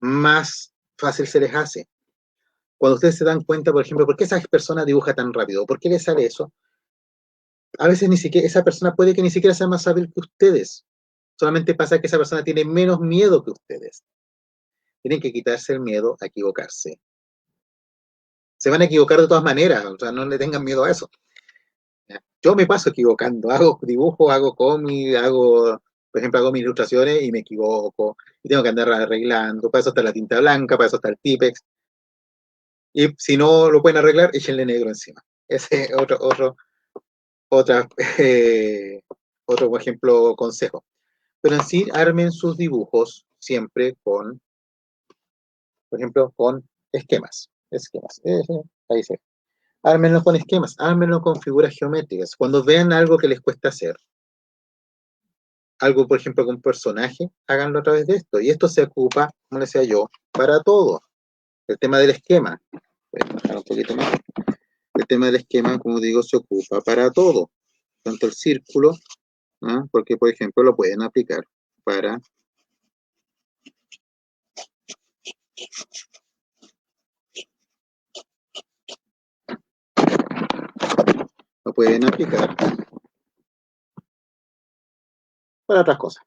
más fácil se les hace. Cuando ustedes se dan cuenta, por ejemplo, ¿por qué esa persona dibuja tan rápido? ¿Por qué le sale eso? A veces ni siquiera, esa persona puede que ni siquiera sea más hábil que ustedes. Solamente pasa que esa persona tiene menos miedo que ustedes. Tienen que quitarse el miedo a equivocarse. Se van a equivocar de todas maneras, o sea, no le tengan miedo a eso. Yo me paso equivocando, hago dibujos, hago cómics, por ejemplo, hago mis ilustraciones y me equivoco, y tengo que andar arreglando, para eso está la tinta blanca, para eso está el Tipex, y si no lo pueden arreglar, échenle negro encima. Ese es otra, eh, otro ejemplo, consejo. Pero en sí, armen sus dibujos siempre con, por ejemplo, con esquemas. Ahí se. Ármenlo con esquemas, ármenlo con figuras geométricas. Cuando vean algo que les cuesta hacer, algo, por ejemplo, con un personaje, háganlo a través de esto. Y esto se ocupa, como les decía yo, para todo. El tema del esquema. Voy a bajar un poquito más. El tema del esquema, como digo, se ocupa para todo. Tanto el círculo, ¿no? Porque, por ejemplo, lo pueden aplicar para lo pueden aplicar para otras cosas.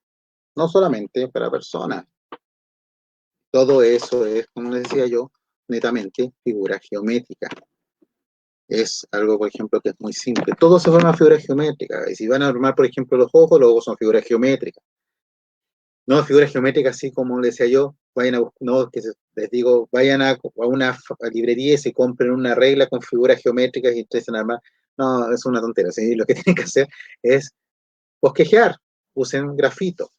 No solamente para personas. Todo eso es, como les decía yo, netamente figura geométrica. Es algo, por ejemplo, que es muy simple. Todo se forma figura geométrica. Y si van a armar, por ejemplo, los ojos son figuras geométricas. No figuras geométricas así como les decía yo, vayan a, no, que les digo, vayan a una librería y se compren una regla con figuras geométricas y empiecen a armar. No, es una tontera. ¿Sí? Lo que tienen que hacer es bosquejear. Usen grafito.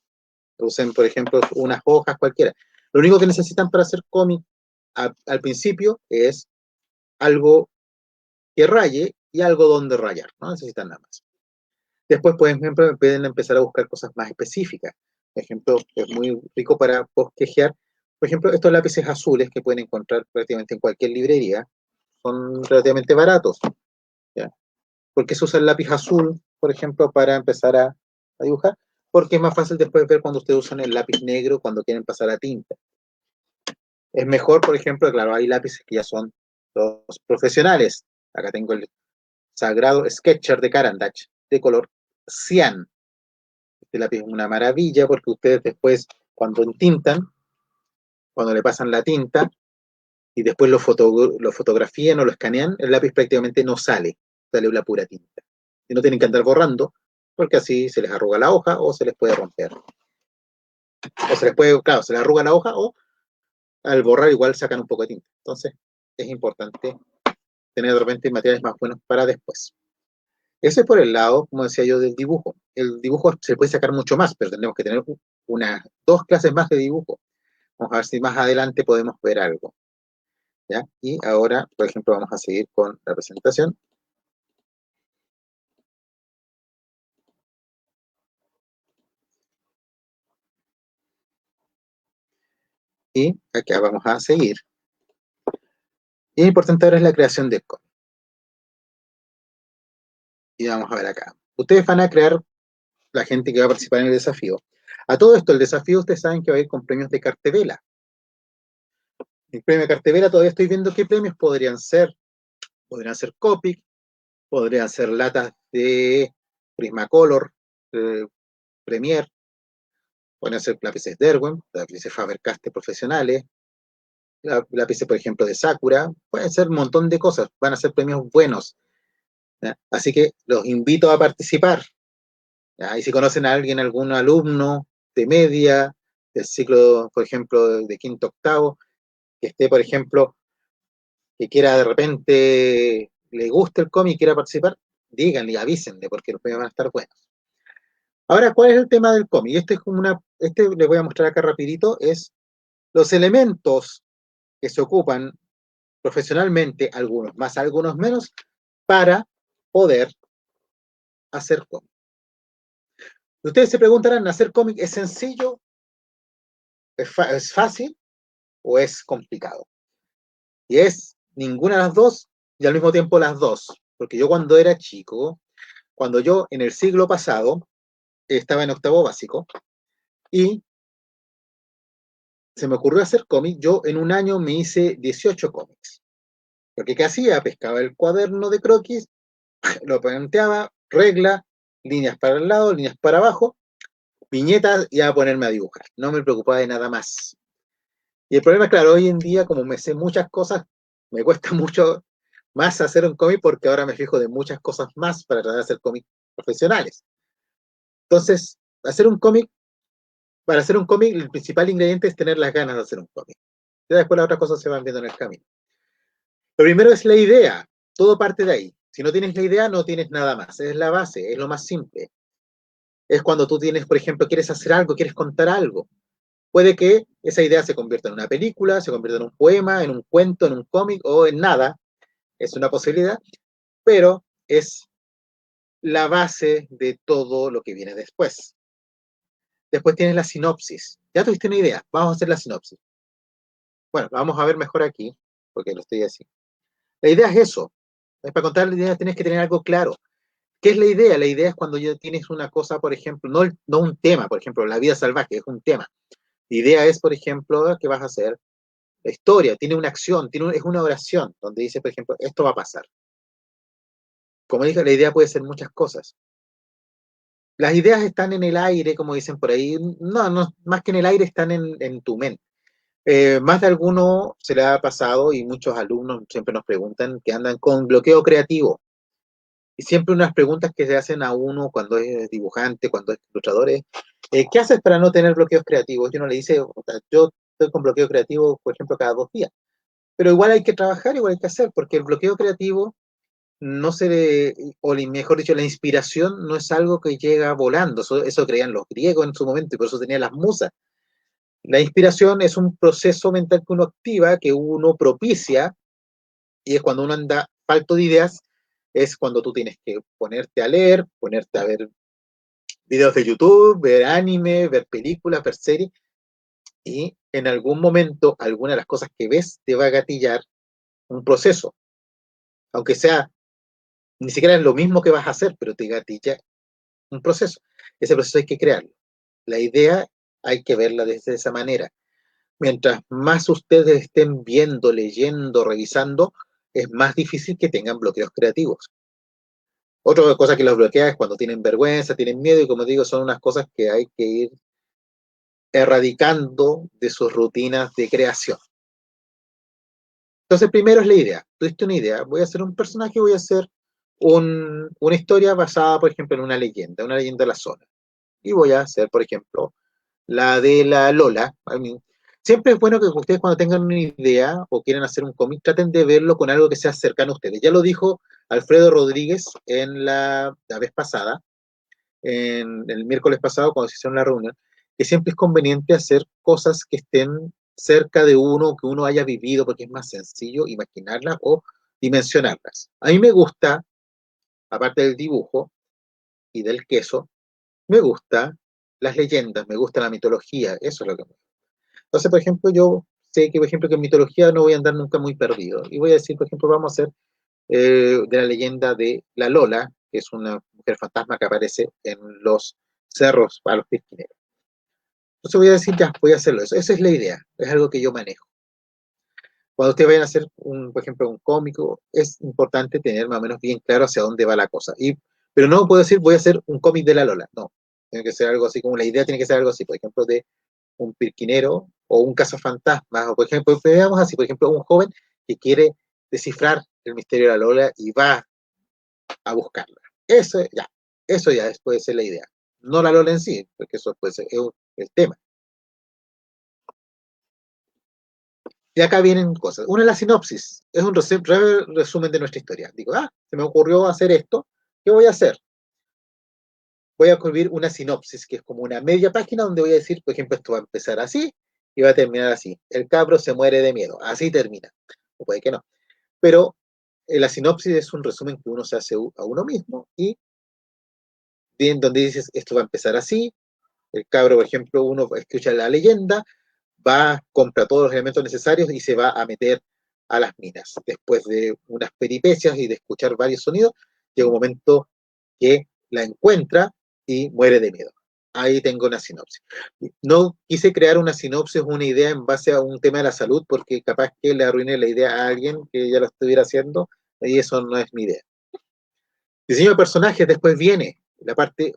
Usen, por ejemplo, unas hojas cualquiera. Lo único que necesitan para hacer cómic al principio es algo que raye y algo donde rayar. No necesitan nada más. Después, por ejemplo, pueden empezar a buscar cosas más específicas. Por ejemplo, es muy rico para bosquejear. Por ejemplo, estos lápices azules que pueden encontrar prácticamente en cualquier librería son relativamente baratos. ¿Ya? ¿Por qué se usa el lápiz azul, por ejemplo, para empezar a dibujar? Porque es más fácil después ver cuando ustedes usan el lápiz negro cuando quieren pasar a tinta. Es mejor, por ejemplo, claro, hay lápices que ya son los profesionales. Acá tengo el Sagrado Sketcher de Carandache, de color cian. Este lápiz es una maravilla porque ustedes después, cuando entintan, cuando le pasan la tinta y después lo fotografían o lo escanean, el lápiz prácticamente no sale, sale la pura tinta. Y no tienen que andar borrando, porque así se les arruga la hoja o se les puede romper. O se les puede, claro, se les arruga la hoja o al borrar igual sacan un poco de tinta. Entonces, es importante tener de repente materiales más buenos para después. Ese es por el lado, como decía yo, del dibujo. El dibujo se puede sacar mucho más, pero tendremos que tener dos clases más de dibujo. Vamos a ver si más adelante podemos ver algo. ¿Ya? Y ahora, por ejemplo, vamos a seguir con la presentación. Y acá vamos a seguir. Y lo importante ahora es la creación del cómic. Y vamos a ver acá. Ustedes van a crear, la gente que va a participar en el desafío. A todo esto, el desafío, ustedes saben que va a ir con premios de Cartevela. El premio de Cartevela, todavía estoy viendo qué premios podrían ser. Podrían ser Copic, podrían ser latas de Prismacolor, Premier, podrían ser lápices Derwent, lápices Faber-Castell profesionales, lápices, por ejemplo, de Sakura, pueden ser un montón de cosas, van a ser premios buenos. ¿Ya? Así que los invito a participar. ¿Ya? Y si conocen a alguien, algún alumno de media, del ciclo, por ejemplo, de quinto octavo, que esté, por ejemplo, que quiera de repente, le guste el cómic y quiera participar, díganle, avísenle, porque los premios van a estar buenos. Ahora, ¿cuál es el tema del cómic? Este les voy a mostrar acá rapidito, es los elementos que se ocupan profesionalmente, algunos más, algunos menos, para poder hacer cómic. Ustedes se preguntarán, ¿hacer cómic es sencillo? ¿Es fácil o es complicado? Y es ninguna de las dos y al mismo tiempo las dos. Porque yo cuando era chico, cuando yo en el siglo pasado estaba en octavo básico y se me ocurrió hacer cómic, yo en un año me hice 18 cómics. Porque ¿qué hacía? Pescaba el cuaderno de croquis, lo planteaba, regla, líneas para el lado, líneas para abajo, viñetas y a ponerme a dibujar. No me preocupaba de nada más. Y el problema es, claro, hoy en día, como me sé muchas cosas, me cuesta mucho más hacer un cómic porque ahora me fijo de muchas cosas más para tratar de hacer cómics profesionales. Entonces, para hacer un cómic, el principal ingrediente es tener las ganas de hacer un cómic. Ya después las otras cosas se van viendo en el camino. Lo primero es la idea, todo parte de ahí. Si no tienes la idea, no tienes nada más. Es la base, es lo más simple. Es cuando tú tienes, por ejemplo, quieres hacer algo, quieres contar algo. Puede que esa idea se convierta en una película, se convierta en un poema, en un cuento, en un cómic o en nada. Es una posibilidad, pero es la base de todo lo que viene después. Después tienes la sinopsis. Ya tuviste una idea, vamos a hacer la sinopsis. Bueno, vamos a ver mejor aquí, porque lo estoy haciendo. La idea es eso. Para contar la idea tienes que tener algo claro. ¿Qué es la idea? La idea es cuando ya tienes una cosa, por ejemplo, no un tema, por ejemplo, la vida salvaje es un tema. La idea es, por ejemplo, que vas a hacer la historia, tiene una acción, es una oración, donde dice, por ejemplo, esto va a pasar. Como dije, la idea puede ser muchas cosas. Las ideas están en el aire, como dicen por ahí. No, más que en el aire están en tu mente. Más de alguno se le ha pasado y muchos alumnos siempre nos preguntan que andan con bloqueo creativo. Y siempre unas preguntas que se hacen a uno cuando es dibujante, cuando es ilustrador, es, ¿qué haces para no tener bloqueos creativos? Y uno le dice, yo estoy con bloqueo creativo, por ejemplo, cada 2 días. Pero igual hay que trabajar, igual hay que hacer, porque el bloqueo creativo no o mejor dicho, la inspiración no es algo que llega volando. Eso creían los griegos en su momento y por eso tenían las musas. La inspiración es un proceso mental que uno activa, que uno propicia, y es cuando uno anda falto de ideas, es cuando tú tienes que ponerte a leer, ponerte a ver videos de YouTube, ver anime, ver películas, ver series, y en algún momento alguna de las cosas que ves te va a gatillar un proceso, aunque sea, ni siquiera es lo mismo que vas a hacer, pero te gatilla un proceso. Ese proceso hay que crearlo. La idea hay que verla desde esa manera. Mientras más ustedes estén viendo, leyendo, revisando, es más difícil que tengan bloqueos creativos. Otra cosa que los bloquea es cuando tienen vergüenza, tienen miedo, y como digo, son unas cosas que hay que ir erradicando de sus rutinas de creación. Entonces, primero es la idea. Tuviste una idea, voy a hacer un personaje, voy a hacer una historia basada, por ejemplo, en una leyenda de la zona. Y voy a hacer, por ejemplo, la de la Lola. Siempre es bueno que ustedes, cuando tengan una idea o quieran hacer un cómic, traten de verlo con algo que sea cercano a ustedes. Ya lo dijo Alfredo Rodríguez en la vez pasada, en el miércoles pasado, cuando se hicieron la reunión, que siempre es conveniente hacer cosas que estén cerca de uno, que uno haya vivido, porque es más sencillo imaginarlas o dimensionarlas. A mí me gusta, aparte del dibujo y del queso, me gusta las leyendas, me gusta la mitología, eso es lo que me gusta. Entonces, por ejemplo, yo sé que, por ejemplo, que en mitología no voy a andar nunca muy perdido. Y voy a decir, por ejemplo, vamos a hacer de la leyenda de la Lola, que es una mujer fantasma que aparece en los cerros a los pisquineros. Entonces voy a decir, ya, voy a hacerlo. Esa es la idea, es algo que yo manejo. Cuando ustedes vayan a hacer, por ejemplo, un cómico, es importante tener más o menos bien claro hacia dónde va la cosa. Pero no puedo decir, voy a hacer un cómic de la Lola. No, tiene que ser algo así, como la idea tiene que ser algo así, por ejemplo, de un pirquinero o un cazafantasmas, o por ejemplo, veamos así, por ejemplo, un joven que quiere descifrar el misterio de la Lola y va a buscarla. Eso ya puede ser la idea. No la Lola en sí, porque eso puede ser el tema. Y acá vienen cosas. Una es la sinopsis, es un resumen de nuestra historia. Digo, se me ocurrió hacer esto, ¿qué voy a hacer? Voy a escribir una sinopsis, que es como una media página donde voy a decir, por ejemplo, esto va a empezar así y va a terminar así. El cabro se muere de miedo, así termina. O puede que no. Pero la sinopsis es un resumen que uno se hace a uno mismo y bien, donde dices, esto va a empezar así. El cabro, por ejemplo, uno escucha la leyenda, va, compra todos los elementos necesarios y se va a meter a las minas. Después de unas peripecias y de escuchar varios sonidos, llega un momento que la encuentra y muere de miedo. Ahí tengo una sinopsis. No quise crear una sinopsis, una idea en base a un tema de la salud, porque capaz que le arruine la idea a alguien que ya lo estuviera haciendo, y eso no es mi idea. Diseño de personajes después viene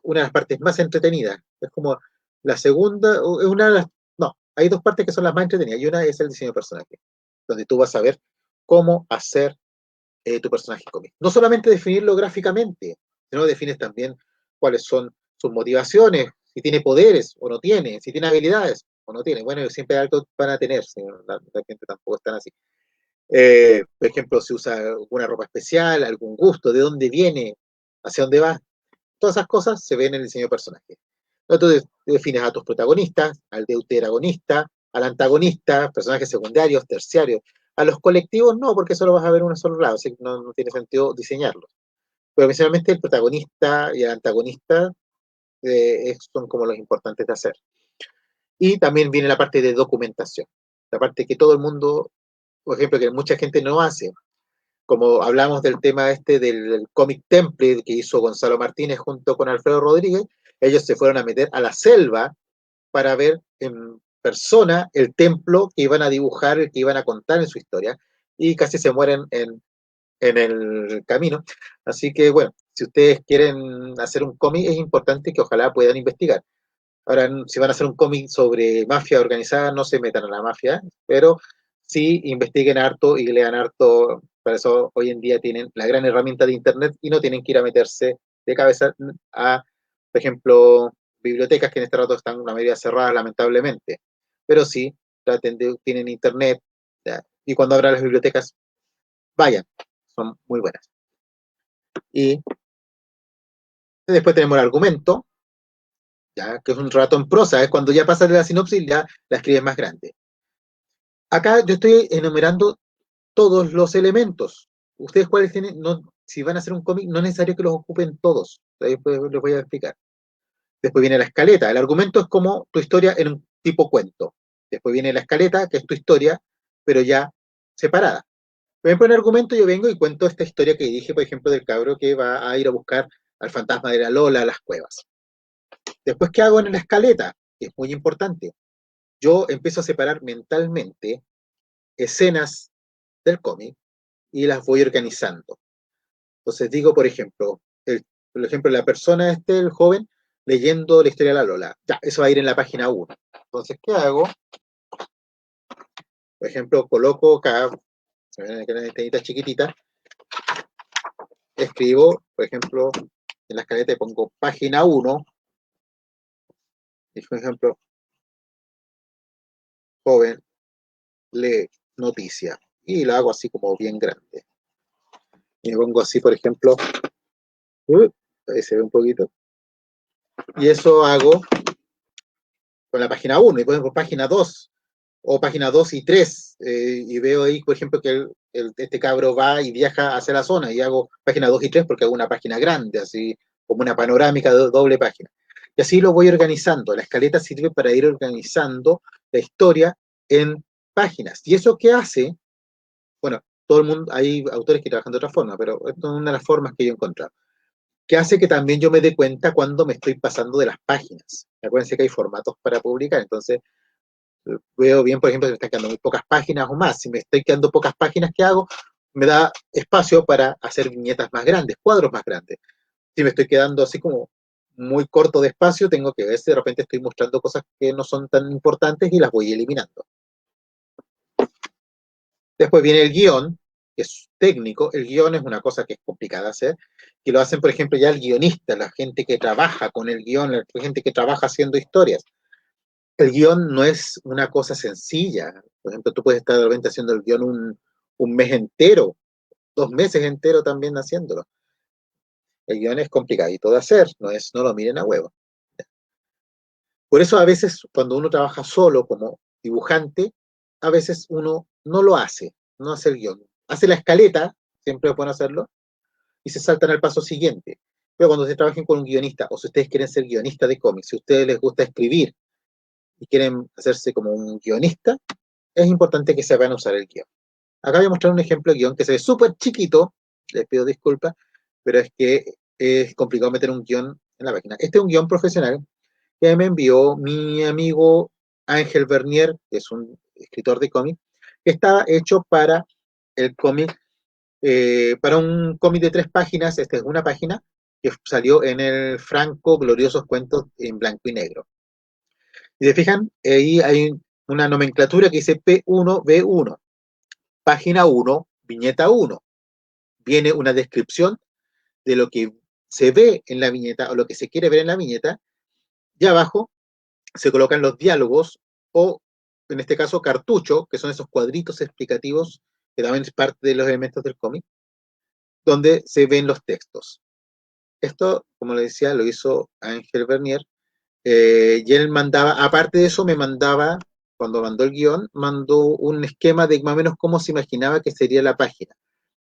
una de las partes más entretenidas. Es como la segunda, es una de las, no, hay dos partes que son las más entretenidas, y una es el diseño de personajes, donde tú vas a ver cómo hacer tu personaje cómic. No solamente definirlo gráficamente, sino defines también cuáles son sus motivaciones, si tiene poderes o no tiene, si tiene habilidades o no tiene. Bueno, siempre algo van a tener, si la gente tampoco es tan así. Por ejemplo, si usa alguna ropa especial, algún gusto, de dónde viene, hacia dónde va. Todas esas cosas se ven en el diseño de personaje. Entonces, defines a tus protagonistas, al deuteragonista, al antagonista, personajes secundarios, terciarios. A los colectivos no, porque solo vas a ver uno solo lado, así que no tiene sentido diseñarlos. Pero principalmente el protagonista y el antagonista son como los importantes de hacer. Y también viene la parte de documentación, la parte que todo el mundo, por ejemplo, que mucha gente no hace, como hablamos del tema del cómic template que hizo Gonzalo Martínez junto con Alfredo Rodríguez, ellos se fueron a meter a la selva para ver en persona el templo que iban a dibujar, el que iban a contar en su historia, y casi se mueren en el camino. Así que, bueno, si ustedes quieren hacer un cómic, es importante que ojalá puedan investigar. Ahora, si van a hacer un cómic sobre mafia organizada, no se metan a la mafia, pero sí investiguen harto y lean harto. Para eso hoy en día tienen la gran herramienta de Internet y no tienen que ir a meterse de cabeza a, por ejemplo, bibliotecas que en este rato están la mayoría cerradas, lamentablemente. Pero sí, tienen Internet, ¿ya? Y cuando abran las bibliotecas, vayan, son muy buenas. Y después tenemos el argumento, ¿ya? Que es un relato en prosa, es cuando ya pasas de la sinopsis, ya la escribes más grande. Acá yo estoy enumerando todos los elementos. Ustedes cuáles tienen, no, si van a hacer un cómic, no es necesario que los ocupen todos. Después les voy a explicar. Después viene la escaleta. El argumento es como tu historia en un tipo cuento. Después viene la escaleta, que es tu historia, pero ya separada. Por ejemplo, en el argumento yo vengo y cuento esta historia que dije, por ejemplo, del cabro que va a ir a buscar al fantasma de la Lola a las cuevas. Después, ¿qué hago en la escaleta? Que es muy importante. Yo empiezo a separar mentalmente escenas del cómic y las voy organizando. Entonces digo, por ejemplo, la persona el joven, leyendo la historia de la Lola. Ya, eso va a ir en la página 1. Entonces, ¿qué hago? Por ejemplo, coloco acá, se ven en la esquinita chiquitita, escribo, por ejemplo, en la escaleta pongo página 1, y por ejemplo, joven, lee noticia. Y lo hago así como bien grande. Y me pongo así, por ejemplo, ahí se ve un poquito. Y eso hago con la página 1, y pongo página 2, o página 2 y 3, y veo ahí, por ejemplo, que este cabro va y viaja hacia la zona, y hago página 2 y 3 porque hago una página grande, así como una panorámica de doble página. Y así lo voy organizando. La escaleta sirve para ir organizando la historia en páginas. ¿Y eso qué hace? Bueno, todo el mundo, hay autores que trabajan de otra forma, pero esto es una de las formas que yo he encontrado. Que hace que también yo me dé cuenta cuando me estoy pasando de las páginas. Acuérdense que hay formatos para publicar, entonces veo bien, por ejemplo, si me están quedando muy pocas páginas o más. Si me estoy quedando pocas páginas, ¿qué hago? Me da espacio para hacer viñetas más grandes, cuadros más grandes. Si me estoy quedando así como muy corto de espacio, tengo que ver si de repente estoy mostrando cosas que no son tan importantes y las voy eliminando. Después viene el guión, que es técnico. El guión es una cosa que es complicada de hacer, que lo hacen, por ejemplo, ya el guionista, la gente que trabaja con el guión, la gente que trabaja haciendo historias. El guión no es una cosa sencilla. Por ejemplo, tú puedes estar de repente haciendo el guión un mes entero, 2 meses entero también haciéndolo. El guión es complicadito de hacer, no lo miren a huevo. Por eso a veces cuando uno trabaja solo como dibujante, a veces uno no lo hace, no hace el guión. Hace la escaleta, siempre pueden hacerlo, y se saltan al paso siguiente. Pero cuando se trabajen con un guionista, o si ustedes quieren ser guionistas de cómics, si a ustedes les gusta escribir y quieren hacerse como un guionista, es importante que sepan usar el guión. Acá voy a mostrar un ejemplo de guión que se ve súper chiquito, les pido disculpas, pero es que es complicado meter un guión en la página. Este es un guión profesional que me envió mi amigo Ángel Bernier, que es un escritor de cómic, que está hecho para el cómic, para un cómic de 3 páginas. Esta es una página que salió en el Franco Gloriosos Cuentos en blanco y negro. Y se fijan, ahí hay una nomenclatura que dice P1B1, página 1, viñeta 1. Viene una descripción de lo que se ve en la viñeta o lo que se quiere ver en la viñeta, y abajo se colocan los diálogos o, en este caso, cartucho, que son esos cuadritos explicativos que también es parte de los elementos del cómic, donde se ven los textos. Esto, como les decía, lo hizo Ángel Bernier, y él mandaba, aparte de eso, me mandaba, cuando mandó el guión, mandó un esquema de más o menos cómo se imaginaba que sería la página.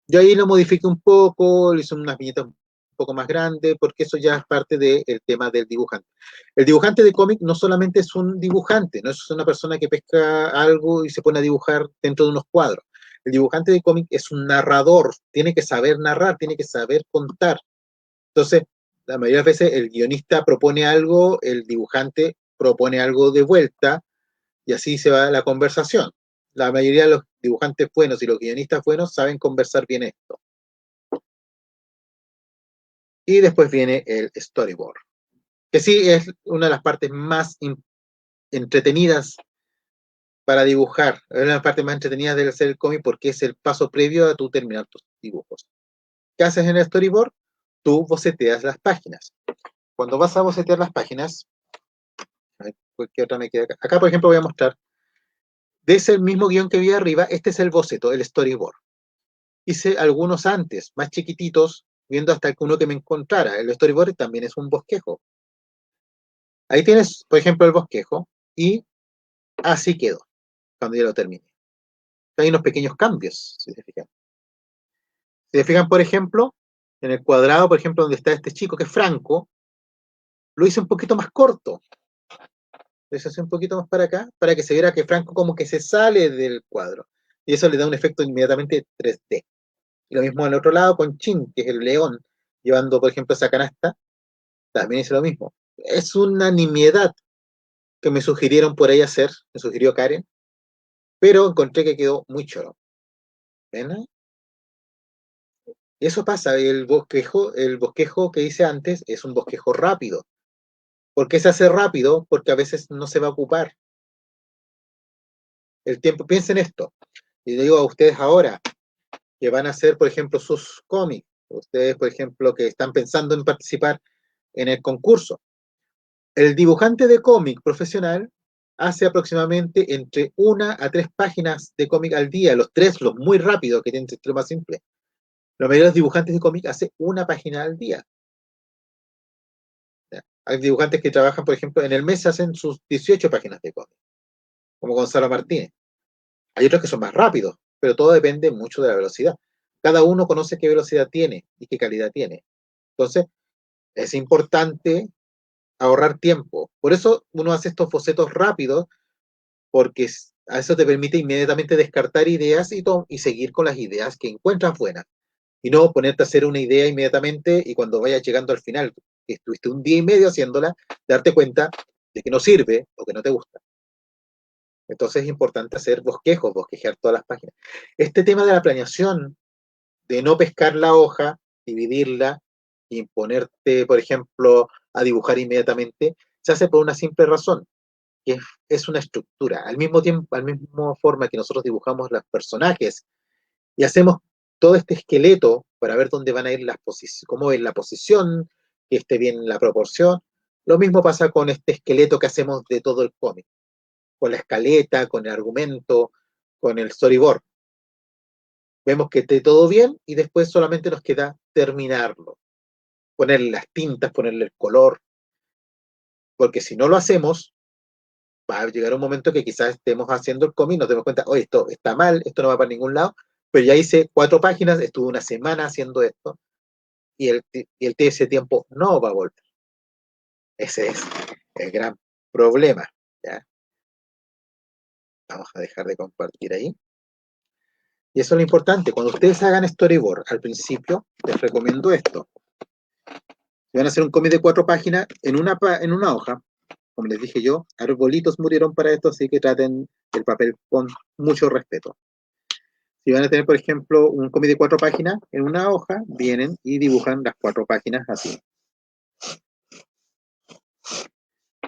Yo ahí lo modifiqué un poco, le hice unas viñetas un poco más grandes, porque eso ya es parte del tema del dibujante. El dibujante de cómic no solamente es un dibujante, no es una persona que pesca algo y se pone a dibujar dentro de unos cuadros. El dibujante de cómic es un narrador, tiene que saber narrar, tiene que saber contar. Entonces, la mayoría de las veces el guionista propone algo, el dibujante propone algo de vuelta, y así se va la conversación. La mayoría de los dibujantes buenos y los guionistas buenos saben conversar bien esto. Y después viene el storyboard, que sí es una de las partes más entretenidas para dibujar, es una de las partes más entretenidas de hacer el cómic porque es el paso previo a tu terminar tus dibujos. ¿Qué haces en el storyboard? Tú boceteas las páginas. Cuando vas a bocetear las páginas, a ver, ¿qué otra me queda acá? Acá, por ejemplo, voy a mostrar, de ese mismo guión que vi arriba, este es el boceto, el storyboard. Hice algunos antes, más chiquititos, viendo hasta uno que me encontrara. El storyboard también es un bosquejo. Ahí tienes, por ejemplo, el bosquejo, y así quedó, cuando ya lo terminé. Hay unos pequeños cambios, si se fijan. Si se fijan, por ejemplo, en el cuadrado, por ejemplo, donde está este chico, que es Franco, lo hice un poquito más corto. Lo hice un poquito más para acá, para que se viera que Franco como que se sale del cuadro. Y eso le da un efecto inmediatamente 3D. Y lo mismo al otro lado con Chin, que es el león, llevando, por ejemplo, esa canasta, también hice lo mismo. Es una nimiedad que me sugirieron por ahí hacer, me sugirió Karen, pero encontré que quedó muy choro. ¿Ven? Y eso pasa, el bosquejo que hice antes es un bosquejo rápido. ¿Por qué se hace rápido? Porque a veces no se va a ocupar el tiempo. Piensen esto, y le digo a ustedes ahora, que van a hacer, por ejemplo, sus cómics, ustedes, por ejemplo, que están pensando en participar en el concurso. El dibujante de cómic profesional hace aproximadamente entre 1 a 3 páginas de cómic al día, los muy rápidos, que tienen lo más simple. La mayoría de los dibujantes de cómic hace 1 página al día. ¿Ya? Hay dibujantes que trabajan, por ejemplo, en el mes hacen sus 18 páginas de cómic, como Gonzalo Martínez. Hay otros que son más rápidos, pero todo depende mucho de la velocidad. Cada uno conoce qué velocidad tiene y qué calidad tiene. Entonces, es importante ahorrar tiempo. Por eso uno hace estos bocetos rápidos, porque a eso te permite inmediatamente descartar ideas y seguir con las ideas que encuentras buenas. Y no ponerte a hacer una idea inmediatamente y cuando vayas llegando al final, que estuviste un día y medio haciéndola, darte cuenta de que no sirve o que no te gusta. Entonces es importante hacer bosquejos, bosquejar todas las páginas. Este tema de la planeación, de no pescar la hoja, dividirla y ponerte, por ejemplo, a dibujar inmediatamente, se hace por una simple razón, que es una estructura. Al mismo tiempo, al mismo forma que nosotros dibujamos los personajes y hacemos todo este esqueleto para ver dónde van a ir las posiciones, cómo es la posición, que esté bien la proporción. Lo mismo pasa con este esqueleto que hacemos de todo el cómic, con la escaleta, con el argumento, con el storyboard. Vemos que esté todo bien y después solamente nos queda terminarlo, ponerle las tintas, ponerle el color, porque si no lo hacemos, va a llegar un momento que quizás estemos haciendo el cómic y nos demos cuenta, oye, esto está mal, esto no va para ningún lado, pero ya hice 4 páginas, estuve una semana haciendo esto ese tiempo no va a volver. Ese es el gran problema. ¿Ya? Vamos a dejar de compartir ahí. Y eso es lo importante. Cuando ustedes hagan storyboard al principio, les recomiendo esto. Si van a hacer un cómic de 4 páginas en una hoja, como les dije yo, arbolitos murieron para esto, así que traten el papel con mucho respeto. Si van a tener, por ejemplo, un cómic de 4 páginas, en una hoja vienen y dibujan las 4 páginas así.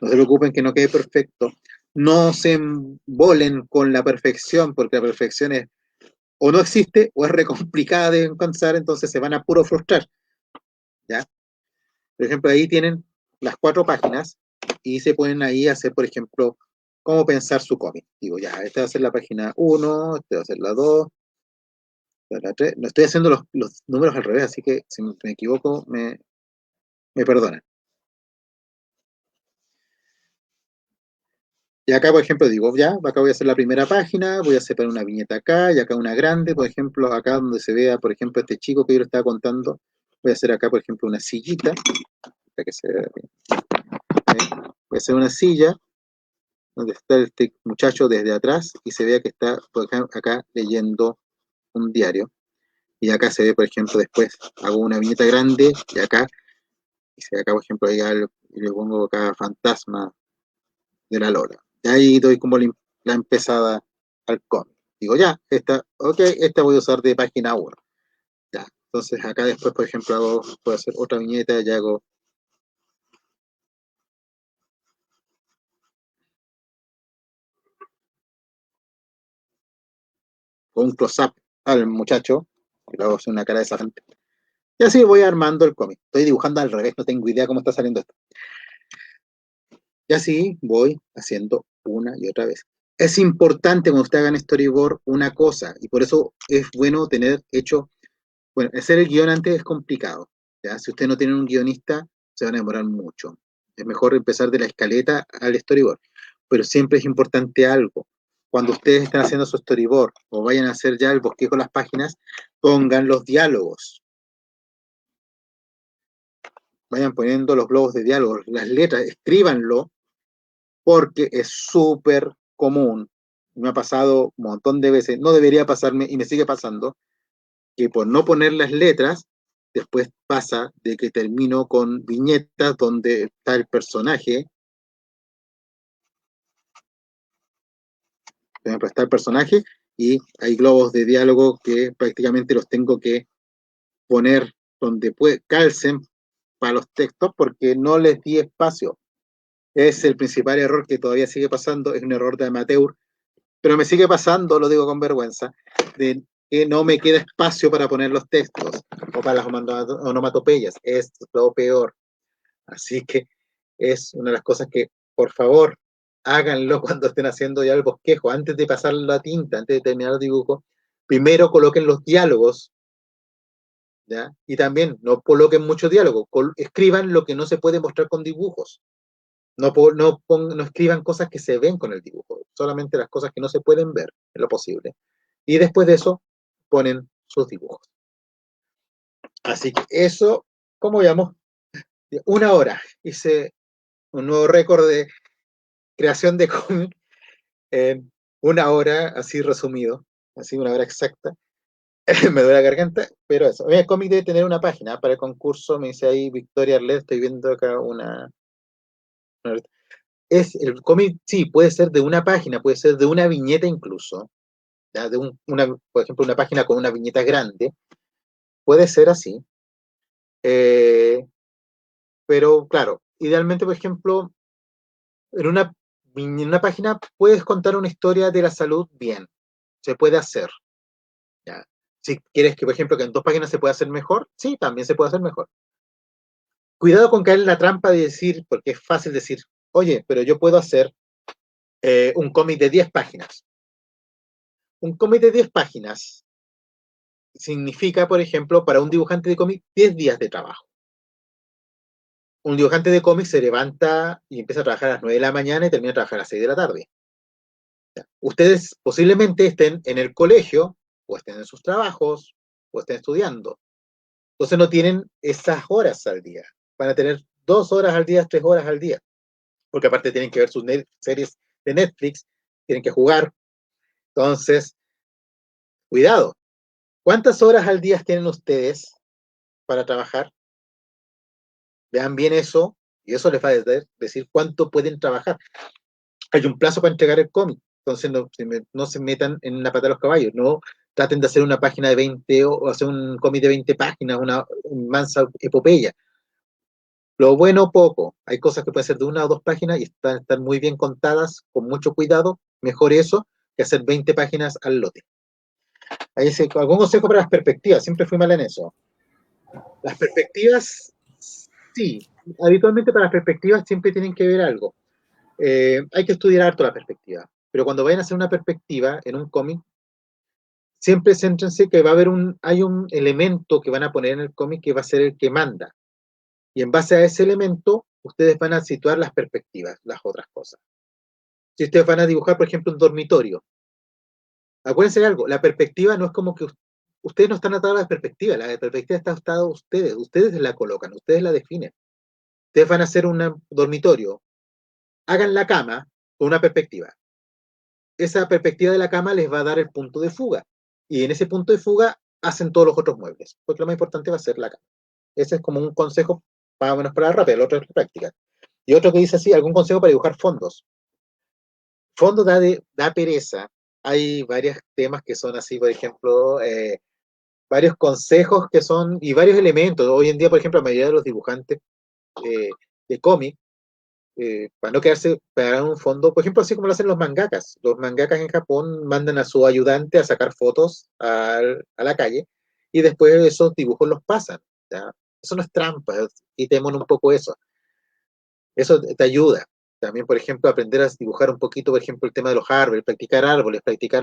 No se preocupen que no quede perfecto. No se embolen con la perfección, porque la perfección es o no existe o es re complicada de alcanzar, entonces se van a puro frustrar. ¿Ya? Por ejemplo, ahí tienen las 4 páginas y se pueden ahí hacer, por ejemplo, cómo pensar su cómic. Digo, ya, esta va a ser la página 1, esta va a ser la 2, la 3. No estoy haciendo los números al revés, así que si me equivoco, me perdonan. Y acá, por ejemplo, digo, ya, acá voy a hacer la primera página, voy a separar una viñeta acá y acá una grande, por ejemplo, acá donde se vea, por ejemplo, este chico que yo le estaba contando, voy a hacer acá, por ejemplo, una sillita, para que se vea bien. Voy a hacer una silla donde está este muchacho desde atrás y se vea que está por acá leyendo un diario. Y acá se ve, por ejemplo, después hago una viñeta grande y acá, y se ve acá, por ejemplo, ahí y le pongo acá fantasma de la Lola. Y ahí doy como la empezada al cómic. Digo, ya, esta voy a usar de página 1. Ya, entonces acá después, por ejemplo, puedo hacer otra viñeta y hago un close-up al muchacho, y luego hacer una cara de esa gente. Y así voy armando el cómic. Estoy dibujando al revés, no tengo idea cómo está saliendo esto. Y así voy haciendo una y otra vez. Es importante cuando ustedes hagan storyboard una cosa, y por eso es bueno tener hecho, bueno, hacer el guión antes es complicado. ¿Ya? Si ustedes no tienen un guionista, se van a demorar mucho. Es mejor empezar de la escaleta al storyboard. Pero siempre es importante algo. Cuando ustedes están haciendo su storyboard o vayan a hacer ya el bosquejo de las páginas, pongan los diálogos. vayan poniendo los globos de diálogo, las letras, escríbanlo, porque es súper común. Me ha pasado un montón de veces, no debería pasarme y me sigue pasando, que por no poner las letras, después pasa de que termino con viñetas donde está el personaje, por ejemplo, está el personaje y hay globos de diálogo que prácticamente los tengo que poner donde calcen para los textos porque no les di espacio. Es el principal error que todavía sigue pasando, es un error de amateur, pero me sigue pasando, lo digo con vergüenza, de que no me queda espacio para poner los textos o para las onomatopeyas. Es lo peor. Así que es una de las cosas que, por favor, háganlo cuando estén haciendo ya el bosquejo, antes de pasar la tinta, antes de terminar el dibujo. Primero coloquen los diálogos, ¿ya? Y también no coloquen mucho diálogo, escriban lo que no se puede mostrar con dibujos. No escriban cosas que se ven con el dibujo, solamente las cosas que no se pueden ver, en lo posible. Y después de eso, ponen sus dibujos. Así que eso, ¿cómo llamo? 1 hora. Hice un nuevo récord de creación de cómic en 1 hora, así resumido, así 1 hora exacta. Me duele la garganta, pero eso. El cómic debe tener una página para el concurso, me dice ahí Victoria Arlet, estoy viendo acá es el cómic, sí, puede ser de una página, puede ser de una viñeta incluso, ¿ya? Por ejemplo, una página con una viñeta grande, puede ser así, eh, pero claro, idealmente, por ejemplo, en una página puedes contar una historia de la salud bien, se puede hacer, ¿ya? Si quieres que, por ejemplo, que en 2 páginas se pueda hacer mejor, sí, también se puede hacer mejor. Cuidado con caer en la trampa de decir, porque es fácil decir, oye, pero yo puedo hacer un cómic de 10 páginas. Un cómic de 10 páginas significa, por ejemplo, para un dibujante de cómic, 10 días de trabajo. Un dibujante de cómic se levanta y empieza a trabajar a las 9 de la mañana y termina a trabajar a las 6 de la tarde. Ustedes posiblemente estén en el colegio, o estén en sus trabajos, o estén estudiando. Entonces no tienen esas horas al día. Van a tener 2 horas al día, 3 horas al día. Porque aparte tienen que ver sus series de Netflix, tienen que jugar. Entonces, cuidado. ¿Cuántas horas al día tienen ustedes para trabajar? Vean bien eso, y eso les va a decir cuánto pueden trabajar. Hay un plazo para entregar el cómic, entonces no se metan en la pata de los caballos, no traten de hacer una página de 20 o hacer un cómic de 20 páginas, una mansa epopeya. Lo bueno, poco. Hay cosas que pueden ser de 1 o 2 páginas y están muy bien contadas, con mucho cuidado. Mejor eso que hacer 20 páginas al lote. Ahí algún consejo para las perspectivas, siempre fui mal en eso. Las perspectivas, sí, habitualmente para las perspectivas siempre tienen que ver algo. Hay que estudiar harto la perspectiva, pero cuando vayan a hacer una perspectiva en un cómic, siempre céntrense que hay un elemento que van a poner en el cómic que va a ser el que manda. Y en base a ese elemento, ustedes van a situar las perspectivas, las otras cosas. Si ustedes van a dibujar, por ejemplo, un dormitorio, acuérdense de algo, la perspectiva no es como que ustedes no están atados a la perspectiva está atada a ustedes la colocan, ustedes la definen. Ustedes van a hacer un dormitorio, hagan la cama con una perspectiva. Esa perspectiva de la cama les va a dar el punto de fuga. Y en ese punto de fuga hacen todos los otros muebles, porque lo más importante va a ser la cama. Ese es como un consejo más o menos para la rápida, el otro es la práctica. Y otro que dice así, algún consejo para dibujar fondos. Fondo da pereza. Hay varios temas que son así, por ejemplo, varios consejos que son, y varios elementos. Hoy en día, por ejemplo, la mayoría de los dibujantes de cómic, para no quedarse para un fondo, por ejemplo, así como lo hacen los mangakas. Los mangakas en Japón mandan a su ayudante a sacar fotos a la calle y después esos dibujos los pasan. ¿Ya? Eso no es trampa, quitemos un poco eso. Eso te ayuda. También, por ejemplo, aprender a dibujar un poquito, por ejemplo, el tema de los árboles, practicar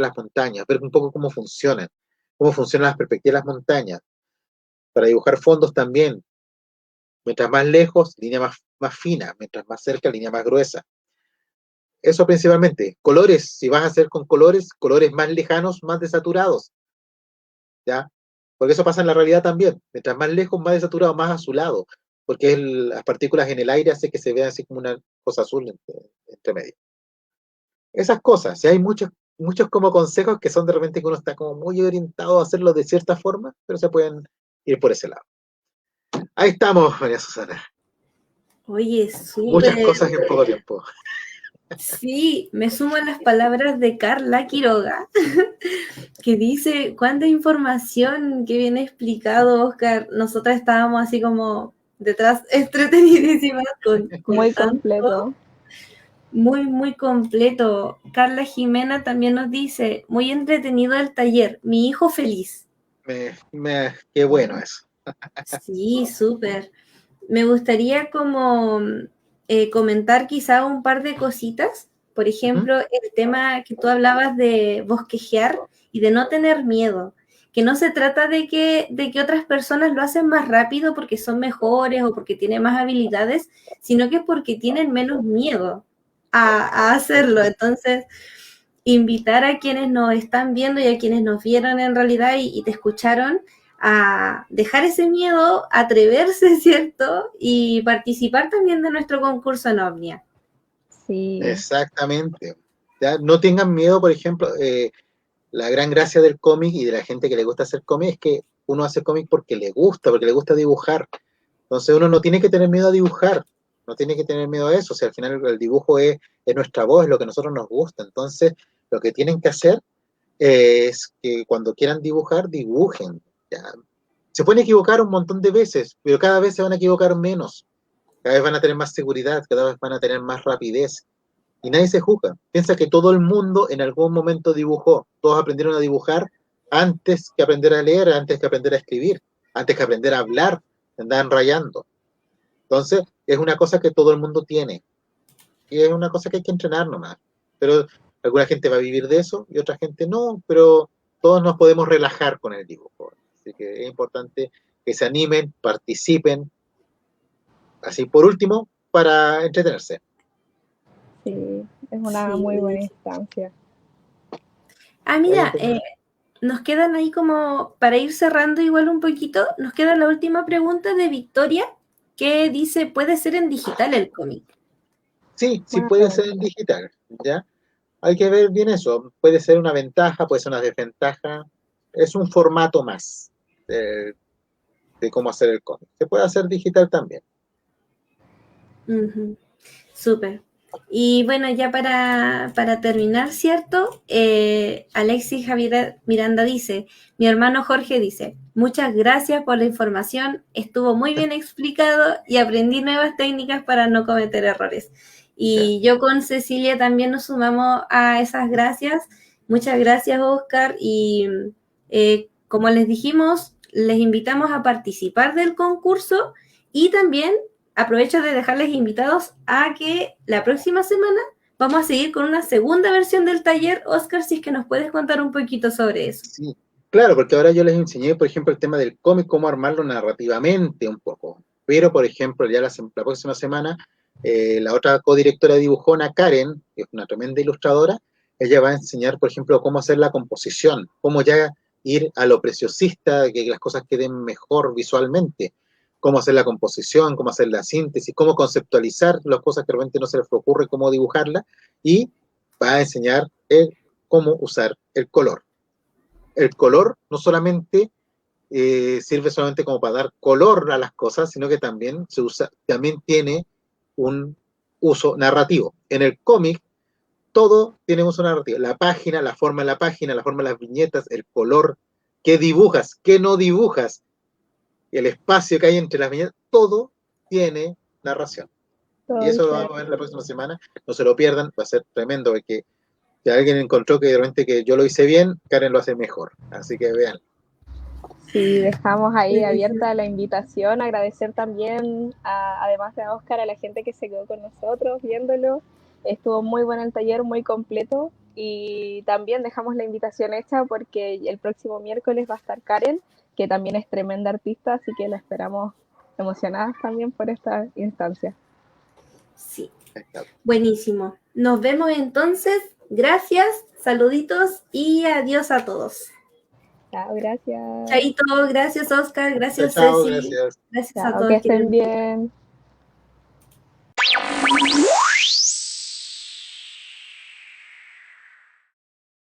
las montañas, ver un poco cómo funcionan las perspectivas de las montañas. Para dibujar fondos también, mientras más lejos, línea más fina, mientras más cerca, línea más gruesa. Eso principalmente. Colores, si vas a hacer con colores más lejanos, más desaturados, ¿ya? Porque eso pasa en la realidad también. Mientras más lejos, más desaturado, más azulado. porque las partículas en el aire hace que se vea así como una cosa azul entre medio. Esas cosas, y hay muchos como consejos que son de repente que uno está como muy orientado a hacerlo de cierta forma, pero se pueden ir por ese lado. Ahí estamos, María Susana. Oye, Muchas súper. cosas en poco tiempo. Sí, me sumo a las palabras de Carla Quiroga, que dice, cuánta información que viene explicado, Oscar. Nosotras estábamos así como detrás, entretenidísimas con Muy tanto, completo. muy, muy completo. Carla Jimena también nos dice, muy entretenido el taller, mi hijo feliz. Qué bueno eso. Sí, súper. Me gustaría como comentar quizá un par de cositas. Por ejemplo, el tema que tú hablabas de bosquejear y de no tener miedo, que no se trata de que otras personas lo hacen más rápido porque son mejores o porque tienen más habilidades, sino que es porque tienen menos miedo a hacerlo. Entonces, invitar a quienes nos están viendo y a quienes nos vieron en realidad y te escucharon a dejar ese miedo, atreverse, ¿cierto? Y participar también de nuestro concurso en Omnia. Sí, Exactamente. Ya, no tengan miedo, por ejemplo, la gran gracia del cómic y de la gente que le gusta hacer cómic es que uno hace cómic porque le gusta dibujar. Entonces uno no tiene que tener miedo a dibujar, no tiene que tener miedo a eso. O sea, al final el dibujo es nuestra voz, es lo que a nosotros nos gusta. Entonces, lo que tienen que hacer es que cuando quieran dibujar, dibujen. ¿Ya? Se pueden equivocar un montón de veces, pero cada vez se van a equivocar menos. Cada vez van a tener más seguridad, cada vez van a tener más rapidez. Y nadie se juzga. Piensa que todo el mundo en algún momento dibujó. Todos aprendieron a dibujar antes que aprender a leer, antes que aprender a escribir, antes que aprender a hablar, andaban rayando. Entonces, es una cosa que todo el mundo tiene. Y es una cosa que hay que entrenar nomás. Pero alguna gente va a vivir de eso y otra gente no, pero todos nos podemos relajar con el dibujo. Así que es importante que se animen, participen. Así, por último, para entretenerse. sí, es una Sí, muy buena buenísimo. instancia. Ah, Oye, mira, pues, nos quedan ahí como, para ir cerrando igual un poquito, nos queda la última pregunta de Victoria, que dice, ¿puede ser en digital el cómic? sí, sí Buena puede ser pregunta. en digital, ¿ya? Hay que ver bien eso. Puede ser una ventaja, puede ser una desventaja. Es un formato más de cómo hacer el cómic. Se puede hacer digital también. Ujú. Súper. Y bueno, ya para terminar, ¿cierto? Alexis Javier Miranda dice, mi hermano Jorge dice, muchas gracias por la información, estuvo muy bien explicado y aprendí nuevas técnicas para no cometer errores. ¿Ya? Y yo con Cecilia también nos sumamos a esas gracias. Muchas gracias, Oscar. Y como les dijimos, les invitamos a participar del concurso y también aprovecho de dejarles invitados a que la próxima semana vamos a seguir con una segunda versión del taller. Oscar, si es que nos puedes contar un poquito sobre eso. Sí, claro, porque ahora yo les enseñé, por ejemplo, el tema del cómic, cómo armarlo narrativamente un poco. Pero, por ejemplo, ya la próxima semana, la otra codirectora de Dibujona, Karen, que es una tremenda ilustradora, ella va a enseñar, por ejemplo, cómo hacer la composición, cómo ya ir a lo preciosista, que las cosas queden mejor visualmente, cómo hacer la composición, cómo hacer la síntesis, cómo conceptualizar las cosas que realmente no se les ocurre, cómo dibujarlas, y va a enseñar cómo usar el color. El color no solamente sirve solamente como para dar color a las cosas, sino que también se usa, también tiene un uso narrativo. En el cómic todo tiene uso narrativo. La página, la forma de la página, la forma de las viñetas, el color, qué dibujas, qué no dibujas, el espacio que hay entre las viñetas, todo tiene narración. Y Todo eso lo vamos a diferente. ver la próxima semana. No se lo pierdan, va a ser tremendo porque si alguien encontró que de repente que yo lo hice bien, Karen lo hace mejor. Así que vean. Sí, dejamos ahí Buenísimo. abierta la invitación, agradecer también, además de a Oscar, a la gente que se quedó con nosotros viéndolo. Estuvo muy bueno el taller, muy completo y también dejamos la invitación hecha porque el próximo miércoles va a estar Karen, que también es tremenda artista, así que la esperamos emocionadas también por esta instancia. Sí, buenísimo. Nos vemos entonces. Gracias, saluditos y adiós a todos. Chao, gracias. Chaito, gracias Oscar, gracias Chao, Ceci. gracias. Gracias a Chao, todos. que estén bien.